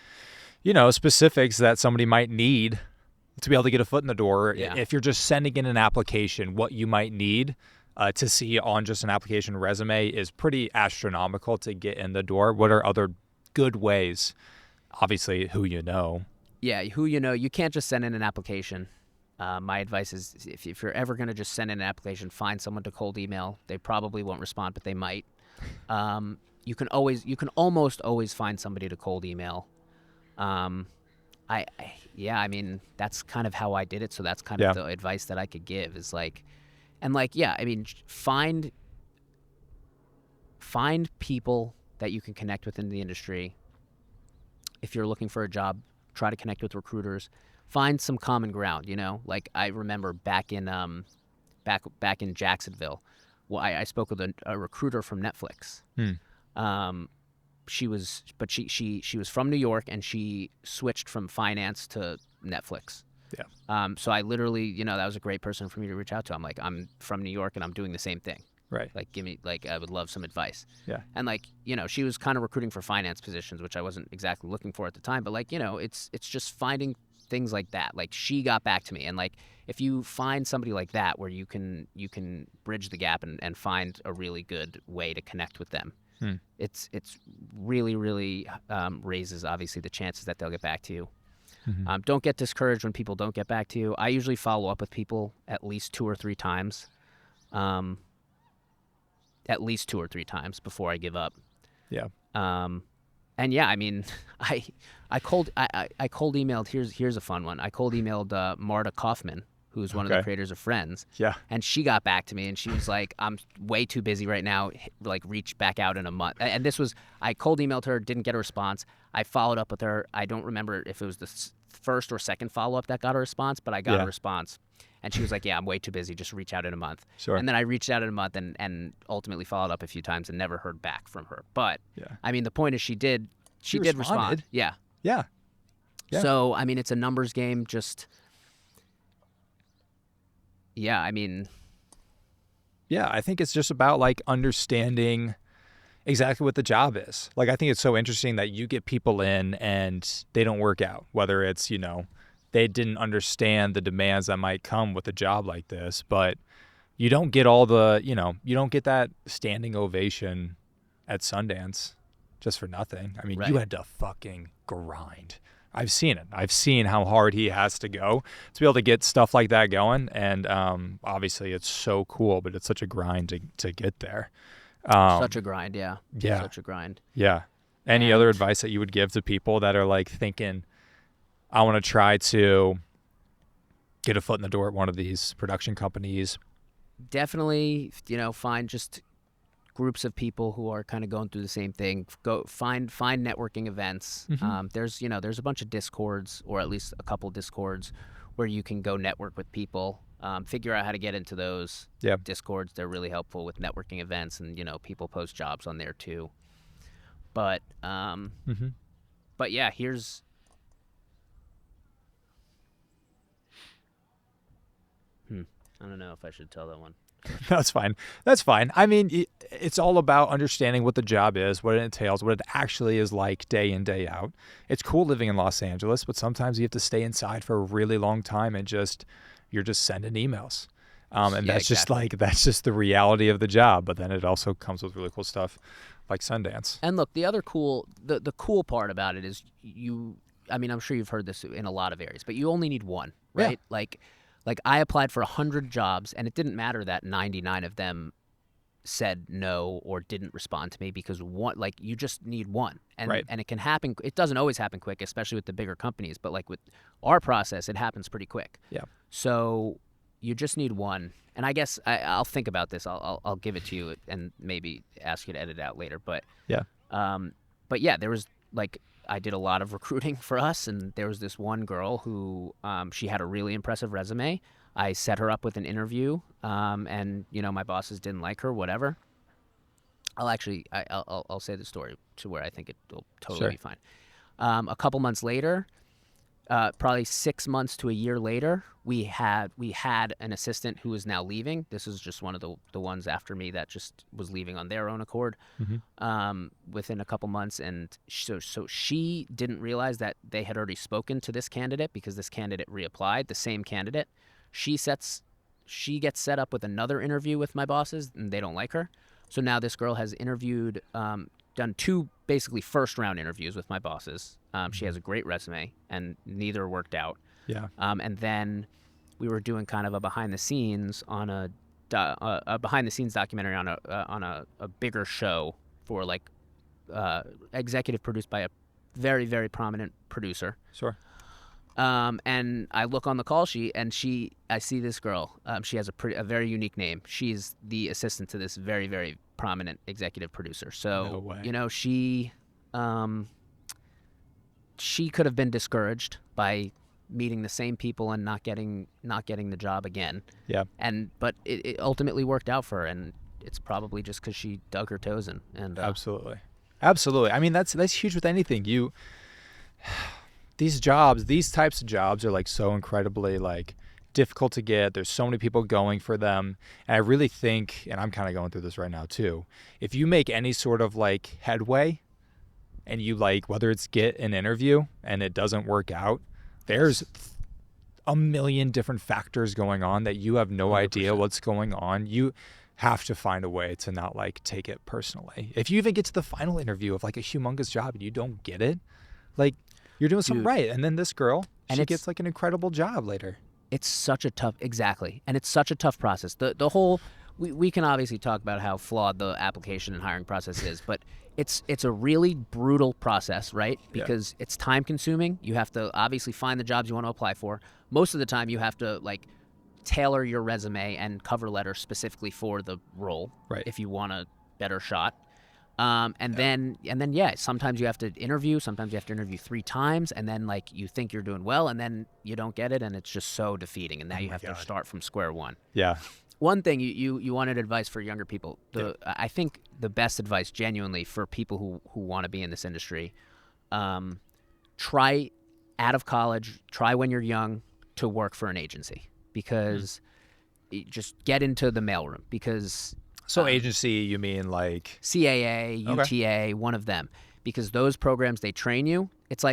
specifics that somebody might need to be able to get a foot in the door. Yeah. If you're just sending in an application, what you might need to see on just an application resume is pretty astronomical to get in the door. What are other good ways? Obviously, who you know. Yeah, who you know. You can't just send in an application. My advice is, if you're ever going to just send in an application, find someone to cold email. They probably won't respond, but they might. You can almost always find somebody to cold email. I mean, that's kind of how I did it. So that's kind of the advice that I could give is like, and like, yeah, I mean, find people that you can connect with in the industry. If you're looking for a job, try to connect with recruiters. Find some common ground, Like, I remember back in Jacksonville, well, I spoke with a recruiter from Netflix. She was from New York, and she switched from finance to Netflix. Yeah. So I literally, that was a great person for me to reach out to. I'm like, I'm from New York and I'm doing the same thing. Right. Like, give me, like, I would love some advice. Yeah. And like, she was kind of recruiting for finance positions, which I wasn't exactly looking for at the time. But like, it's just finding things like that. Like, she got back to me, and like, if you find somebody like that where you can bridge the gap and find a really good way to connect with them, it's really, really raises obviously the chances that they'll get back to you. Don't get discouraged when people don't get back to you. I usually follow up with people at least 2 or 3 times. At least 2 or 3 times before I give up. Yeah. And yeah, I mean, I cold emailed. Here's a fun one. I cold emailed Marta Kaufman, who's one of the creators of Friends. Yeah. And she got back to me, and she was like, "I'm way too busy right now. Like, reach back out in a month." And this was, I cold emailed her, didn't get a response. I followed up with her. I don't remember if it was the first or second follow up that got a response, but I got a response. And she was like, "Yeah, I'm way too busy. Just reach out in a month." Sure. And then I reached out in a month and ultimately followed up a few times and never heard back from her. But I mean, the point is, she did respond. Yeah. Yeah. Yeah. So I mean, it's a numbers game. Just I mean, yeah, I think it's just about like understanding exactly what the job is. Like, I think it's so interesting that you get people in and they don't work out, whether it's, they didn't understand the demands that might come with a job like this, but you don't get all the, you don't get that standing ovation at Sundance just for nothing. I mean, you had to fucking grind. I've seen it. I've seen how hard he has to go to be able to get stuff like that going. And obviously it's so cool, but it's such a grind to get there. Such a grind. Yeah. Yeah. Such a grind. Yeah. Any other advice that you would give to people that are like thinking, I want to try to get a foot in the door at one of these production companies. Definitely, find just groups of people who are kind of going through the same thing. Go find networking events. There's a bunch of Discords, or at least a couple Discords, where you can go network with people. Figure out how to get into those Discords. They're really helpful with networking events, and people post jobs on there too. But yeah, here's. I don't know if I should tell that one. That's fine. I mean, it's all about understanding what the job is, what it entails, what it actually is like day in, day out. It's cool living in Los Angeles, but sometimes you have to stay inside for a really long time and you're just sending emails. And that's exactly. that's just the reality of the job. But then it also comes with really cool stuff like Sundance. And look, the other the cool part about it is I'm sure you've heard this in a lot of areas, but you only need one, right? Yeah. Like I applied for 100 jobs, and it didn't matter that 99 of them said no or didn't respond to me, because you just need one. And it can happen. It doesn't always happen quick, especially with the bigger companies, but like with our process, it happens pretty quick. Yeah. So you just need one. And I guess I'll think about this. I'll give it to you and maybe ask you to edit it out later. But yeah, there was I did a lot of recruiting for us, and there was this one girl who she had a really impressive resume. I set her up with an interview, and my bosses didn't like her. Whatever. I'll say the story to where I think it'll totally be fine. A couple months later, probably 6 months to a year later, we had an assistant who is now leaving. This is just one of the ones after me that just was leaving on their own accord within a couple months. And so she didn't realize that they had already spoken to this candidate, because this candidate reapplied, the same candidate. She gets set up with another interview with my bosses, and they don't like her. So now this girl has interviewed, done 2 basically first round interviews with my bosses. She has a great resume, and neither worked out. Yeah. And then we were doing kind of a behind the scenes on a behind the scenes documentary on a bigger show for executive produced by a very, very prominent producer. Sure. And I look on the call sheet, and I see this girl. She has a very unique name. She's the assistant to this very, very prominent executive producer. So, No way. she could have been discouraged by meeting the same people and not getting the job again. Yeah. But it ultimately worked out for her, and it's probably just because she dug her toes in. And Absolutely. I mean, that's huge with anything. These types of jobs are so incredibly difficult to get. There's so many people going for them. And I really think, and I'm kind of going through this right now too, if you make any sort of headway and you whether it's get an interview and it doesn't work out, there's a million different factors going on that you have no 100%. idea what's going on. You have to find a way to not take it personally. If you even get to the final interview of a humongous job and you don't get it, you're doing something right. And then this girl, she gets an incredible job later. It's such a tough, exactly. And it's such a tough process. The whole, we can obviously talk about how flawed the application and hiring process is, but it's a really brutal process, right? Because it's time consuming. You have to obviously find the jobs you want to apply for. Most of the time you have to tailor your resume and cover letter specifically for the role, right, if you want a better shot. Then sometimes you have to interview. Sometimes you have to interview 3 times, and then you think you're doing well, and then you don't get it, and it's just so defeating. And now you have to start from square one. Yeah. One thing you wanted advice for younger people. I think the best advice, genuinely, for people who want to be in this industry, try out of college, try when you're young to work for an agency, because just get into the mailroom, because. So agency, you mean CAA, UTA, one of them, because those programs, they train you. It's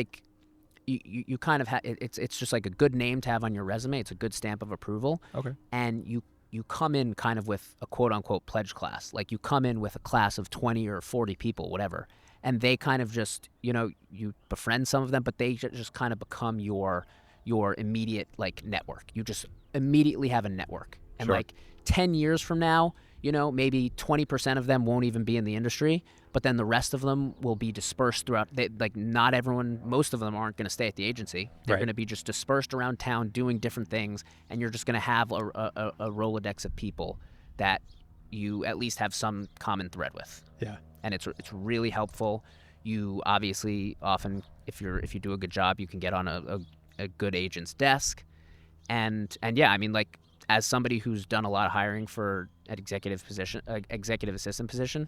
you kind of it's just a good name to have on your resume. It's a good stamp of approval. Okay. And you come in kind of with a quote unquote pledge class. You come in with a class of 20 or 40 people, whatever, and they kind of just you befriend some of them, but they just kind of become your immediate network. You just immediately have a network, and Sure. 10 years from now, maybe 20% of them won't even be in the industry, but then the rest of them will be dispersed throughout. Like not everyone, most of them aren't going to stay at the agency. They're Right. going to be just dispersed around town doing different things, and you're just going to have a Rolodex of people that you at least have some common thread with. Yeah. And it's really helpful. You obviously often, if you do a good job, you can get on a good agent's desk, and yeah, I mean, like, as somebody who's done a lot of hiring for an executive assistant position,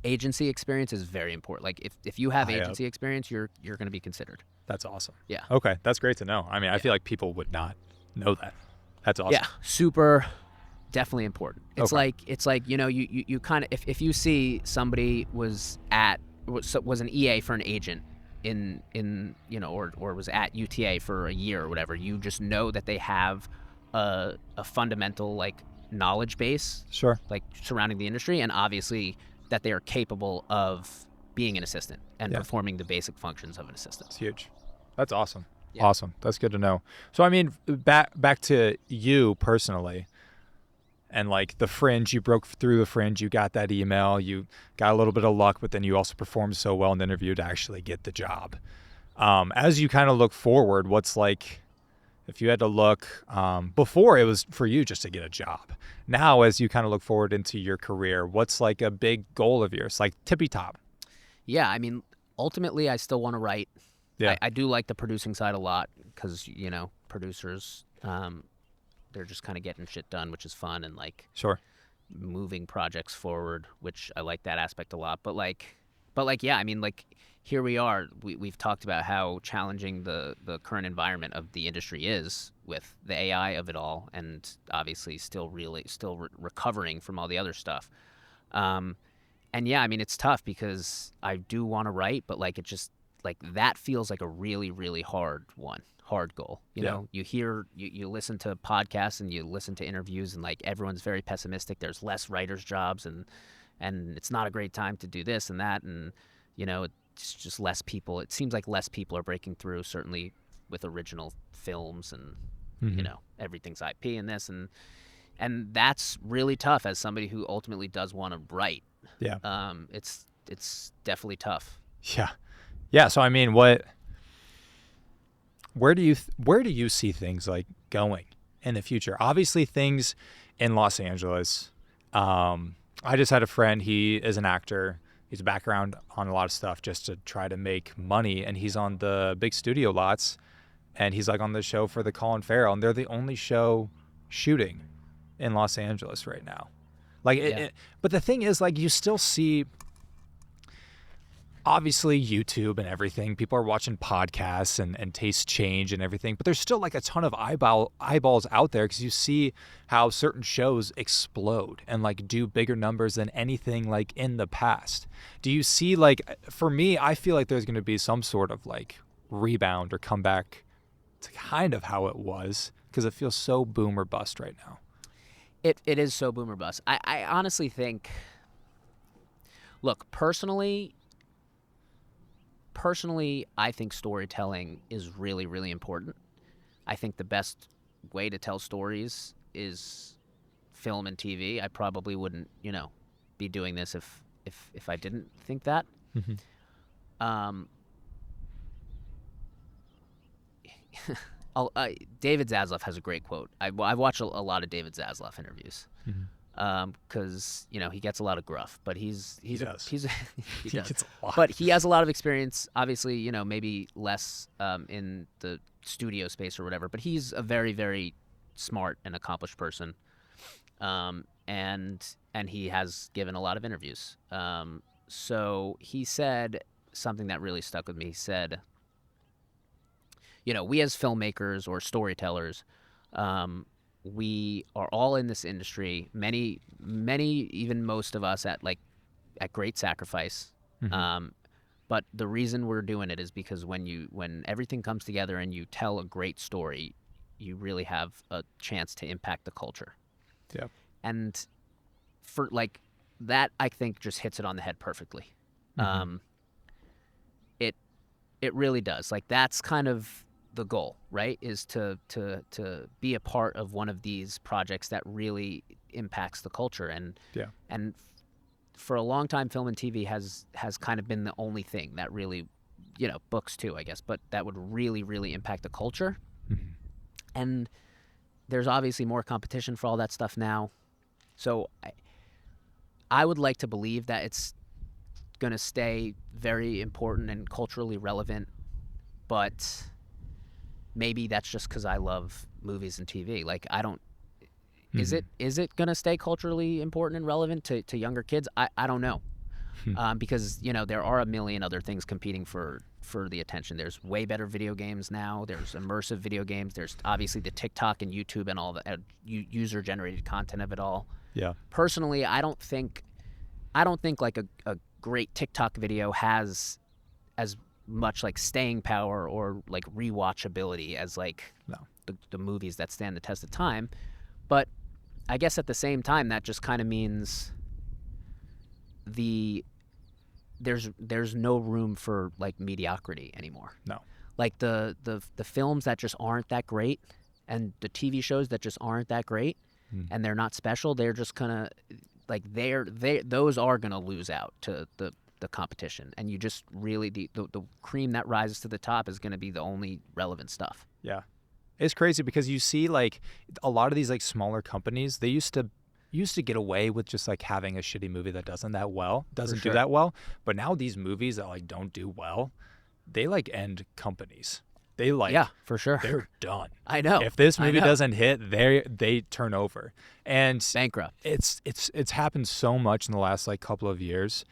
agency experience is very important. Like if you have High up. agency experience, you're going to be considered. That's awesome. Yeah. Okay, that's great to know. I mean, I feel like people would not know that. That's awesome. Yeah, super, definitely important. It's Okay. like you kind of, if you see somebody was an EA for an agent in or was at UTA for a year or whatever, you just know that they have a fundamental like knowledge base, Sure. like surrounding the industry, and obviously that they are capable of being an assistant and performing the basic functions of an assistant. It's huge. That's awesome. Yeah. Awesome. That's good to know. So I mean, back to you personally, and like the Fringe, you broke through the Fringe, you got that email, you got a little bit of luck, but then you also performed so well in the interview to actually get the job. As you kind of look forward, what's like, if you had to look, before it was for you just to get a job. Now, as you kind of look forward into your career, what's like a big goal of yours, like tippy top? Yeah, I mean, ultimately, I still want to write. Yeah. I do like the producing side a lot because, producers, they're just kind of getting shit done, which is fun, and like Sure. moving projects forward, which I like that aspect a lot. But yeah, I mean, like, here we are. We've talked about how challenging the current environment of the industry is with the AI of it all, and obviously still recovering from all the other stuff. And yeah, I mean, it's tough because I do want to write, but like it just like that feels like a really, really hard goal. You know, you listen to podcasts and you listen to interviews, and like everyone's very pessimistic. There's less writers' jobs, and it's not a great time to do this and that, and it's just less people. It seems like less people are breaking through, certainly with original films, and everything's IP and this, and that's really tough as somebody who ultimately does want to write. Yeah. It's definitely tough. Yeah. Yeah. So I mean, where do you see things like going in the future? Obviously, things in Los Angeles. I just had a friend. He is an actor. He's a background on a lot of stuff just to try to make money, and he's on the big studio lots, and he's like on the show for the Colin Farrell, and they're the only show shooting in Los Angeles right now. Like, but the thing is, like, you still see, obviously, YouTube and everything. People are watching podcasts and tastes change and everything. But there's still like a ton of eyeballs out there because you see how certain shows explode and like do bigger numbers than anything like in the past. Do you see, like, for me, I feel like there's going to be some sort of like rebound or comeback to kind of how it was because it feels so boom or bust right now. It is so boom or bust. I honestly think, look, personally, I think storytelling is really, really important. I think the best way to tell stories is film and TV. I probably wouldn't, be doing this if I didn't think that. Mm-hmm. David Zaslav has a great quote. I watch a lot of David Zaslav interviews. Mm-hmm. Because he gets a lot of gruff, but he does. He gets a lot. But he has a lot of experience. Obviously, maybe less in the studio space or whatever. But he's a very, very smart and accomplished person, and he has given a lot of interviews. So he said something that really stuck with me. He said, we as filmmakers or storytellers, we are all in this industry, many, even most of us at great sacrifice. Mm-hmm. But the reason we're doing it is because when everything comes together and you tell a great story, you really have a chance to impact the culture. Yeah. And for like that, I think just hits it on the head perfectly. Mm-hmm. It really does. Like, that's kind of the goal, right? Is to be a part of one of these projects that really impacts the culture. And Yeah. and for a long time, film and TV has kind of been the only thing that really, books too, I guess, but that would really, really impact the culture. Mm-hmm. And there's obviously more competition for all that stuff now. So I would like to believe that it's going to stay very important and culturally relevant, but maybe that's just because I love movies and TV. Like, I don't. Mm-hmm. Is it going to stay culturally important and relevant to younger kids? I don't know. Because there are a million other things competing for the attention. There's way better video games now. There's immersive video games. There's obviously the TikTok and YouTube and all the user-generated content of it all. Yeah. Personally, I don't think like a great TikTok video has as much like staying power or like rewatchability as like No. the movies that stand the test of time. But I guess at the same time, that just kind of means there's no room for like mediocrity anymore. No. Like the films that just aren't that great, and the TV shows that just aren't that great, and they're not special. They're just gonna like those are gonna lose out to the competition, and you just really the cream that rises to the top is gonna be the only relevant stuff. Yeah. It's crazy because you see like a lot of these like smaller companies, they used to get away with just like having a shitty movie that doesn't do that well. But now these movies that like don't do well, they like end companies. They like, yeah, for sure, they're done. I know. If this movie doesn't hit, they turn over, and bankrupt. It's happened so much in the last like couple of years.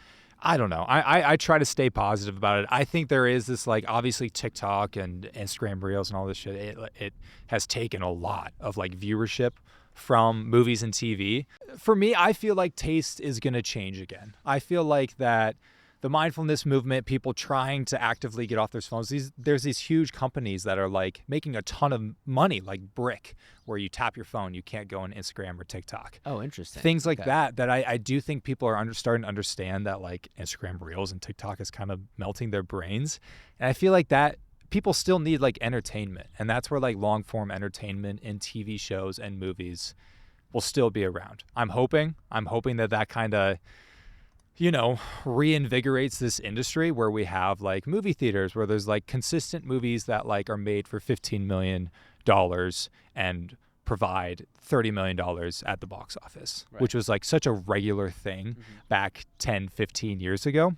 I don't know. I try to stay positive about it. I think there is this like obviously TikTok and Instagram Reels and all this shit. It has taken a lot of like viewership from movies and TV. For me, I feel like taste is going to change again. I feel like that the mindfulness movement, people trying to actively get off their phones, there's these huge companies that are like making a ton of money, like Brick, where you tap your phone, you can't go on Instagram or TikTok. Oh, interesting. Things like that I do think people are starting to understand that like Instagram Reels and TikTok is kind of melting their brains. And I feel like that people still need like entertainment. And that's where like long form entertainment in TV shows and movies will still be around. I'm hoping that kind of, reinvigorates this industry where we have like movie theaters where there's like consistent movies that like are made for $15 million and provide $30 million at the box office, right, which was like such a regular thing back 10, 15 years ago.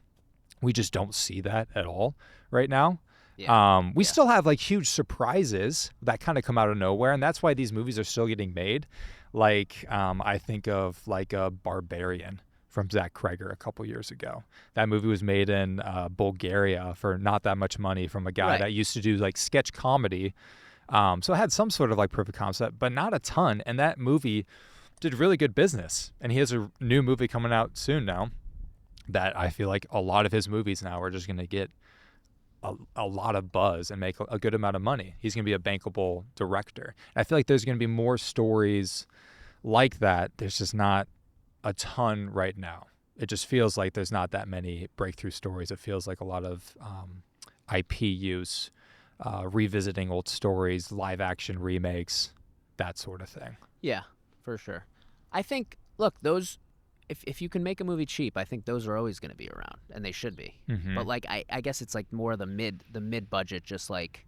We just don't see that at all right now. Yeah. We still have like huge surprises that kind of come out of nowhere, and that's why these movies are still getting made. Like I think of like a Barbarian from Zach Kreger a couple years ago. That movie was made in Bulgaria for not that much money from a guy that used to do like sketch comedy. So it had some sort of like proof of concept, but not a ton. And that movie did really good business. And he has a new movie coming out soon now that I feel like a lot of his movies now are just going to get a lot of buzz and make a good amount of money. He's going to be a bankable director. And I feel like there's going to be more stories like that. There's just not a ton right now. It just feels like there's not that many breakthrough stories. It feels like a lot of IP use, revisiting old stories, live action remakes, that sort of thing. Yeah, for sure. I think, look, those, if you can make a movie cheap, I think those are always going to be around, and they should be. But like, I guess it's like more the mid budget, just like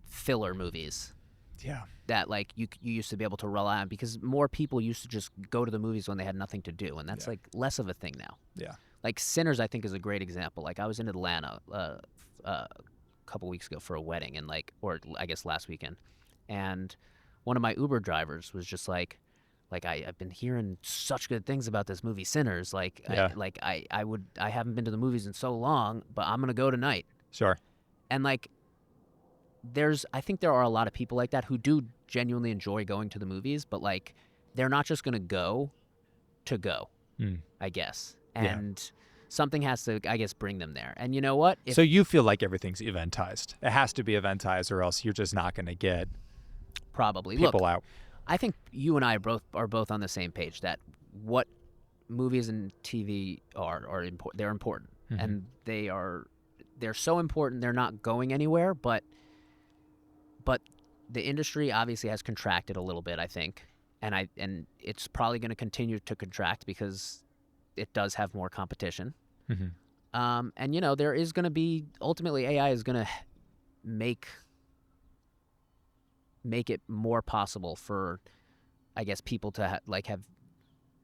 filler movies. Yeah. That like you used to be able to rely on, because more people used to just go to the movies when they had nothing to do, and that's like less of a thing now. Yeah. Like Sinners, I think, is a great example. Like I was in Atlanta a couple weeks ago for a wedding, and like, or I guess last weekend, and one of my Uber drivers was just like I've been hearing such good things about this movie Sinners. Like I haven't been to the movies in so long, but I'm gonna go tonight. Sure. And like, I think there are a lot of people like that who do genuinely enjoy going to the movies, but like they're not just gonna go to go, I guess. And something has to, I guess, bring them there. And you know what? So you feel like everything's eventized. It has to be eventized, or else you're just not going to get probably people out. I think you and I are both on the same page that what movies and TV are important. They're important, and they're so important. They're not going anywhere, but the industry obviously has contracted a little bit, I think. and it's probably going to continue to contract because it does have more competition. And there is going to be ultimately AI is going to make it more possible for, I guess, people to have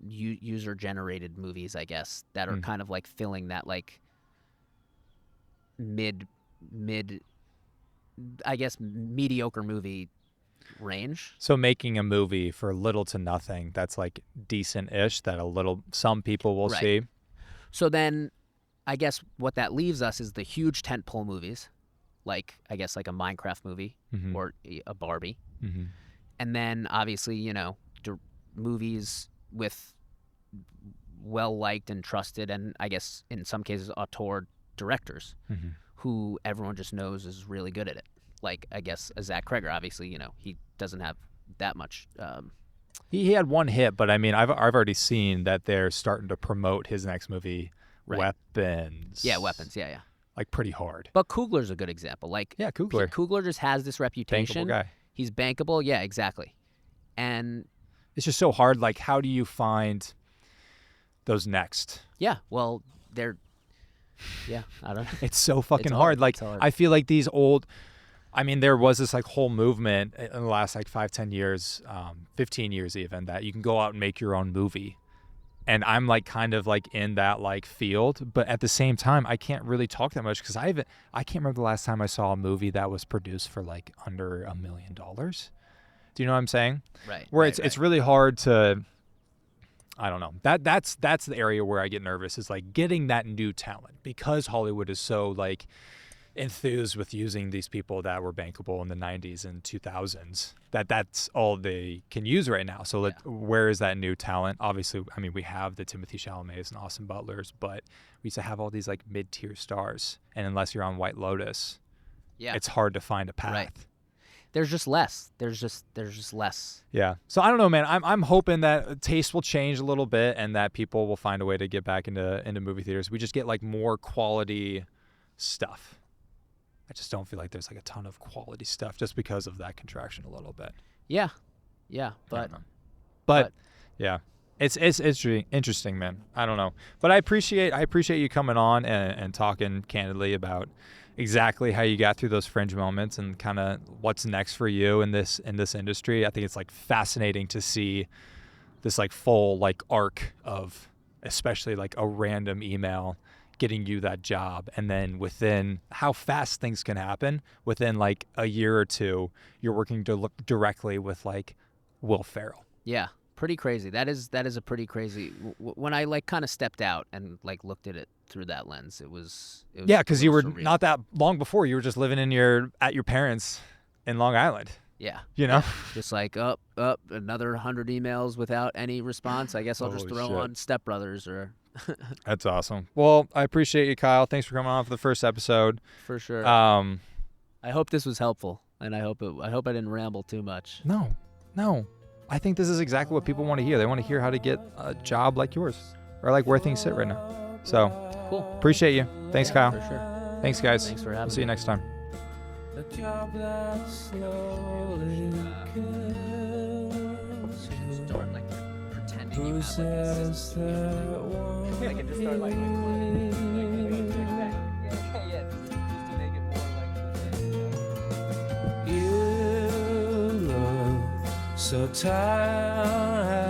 user generated movies, I guess, that are kind of like filling that like mid I guess mediocre movie range. So making a movie for little to nothing that's like decent-ish that some people will see. So then I guess what that leaves us is the huge tentpole movies, like I guess like a Minecraft movie or a Barbie. And then obviously, movies with well-liked and trusted, and I guess in some cases auteur directors who everyone just knows is really good at it. Like, I guess, Zach Kreger, obviously, he doesn't have that much. He had one hit, but I mean, I've already seen that they're starting to promote his next movie, Weapons. Yeah, Weapons, yeah. Like, pretty hard. But Coogler's a good example. Like, yeah, Coogler. Coogler just has this reputation. Bankable guy. He's bankable, yeah, exactly. And it's just so hard. Like, how do you find those next? Yeah, well, I don't know. It's so fucking hard. Like, I feel like these old... I mean, there was this like whole movement in the last like 5-10 years, 15 years even, that you can go out and make your own movie. And I'm like kind of like in that like field, but at the same time, I can't really talk that much because I can't remember the last time I saw a movie that was produced for like under $1 million. Do you know what I'm saying? Right. Where it's really hard to, I don't know. That's the area where I get nervous, is like getting that new talent, because Hollywood is so like enthused with using these people that were bankable in the 90s and 2000s, that's all they can use right now. So where is that new talent? Obviously, I mean, we have the Timothy Chalamets and Austin Butlers, but we used to have all these like mid-tier stars, and unless you're on White Lotus, it's hard to find a path. Right. There's just less. There's just less. Yeah. So I don't know, man. I'm hoping that taste will change a little bit and that people will find a way to get back into movie theaters. We just get like more quality stuff. I just don't feel like there's like a ton of quality stuff just because of that contraction a little bit. Yeah, but yeah, it's interesting, man. I don't know, but I appreciate you coming on and talking candidly about exactly how you got through those fringe moments and kind of what's next for you in this industry. I think it's like fascinating to see this like full like arc of, especially like a random email getting you that job, and then within how fast things can happen, within like a year or two, you're working directly with like Will Ferrell. Yeah, pretty crazy. That is a pretty crazy. When I like kind of stepped out and like looked at it through that lens, it was yeah, because you were surreal. Not that long before, you were just living at your parents in Long Island. Yeah. Just like up another 100 emails without any response. I guess I'll just throw on Step Brothers or. That's awesome. Well, I appreciate you, Kyle. Thanks for coming on for the first episode. For sure. I hope this was helpful, and I hope I didn't ramble too much. No. I think this is exactly what people want to hear. They want to hear how to get a job like yours, or like where things sit right now. So, cool. Appreciate you. Thanks, Kyle. For sure. Thanks, guys. Thanks for having me. We'll see you next time. A job that slowly kills you. Start like pretending you Who have like an says that one I can just start like just to make it more like you look so tired.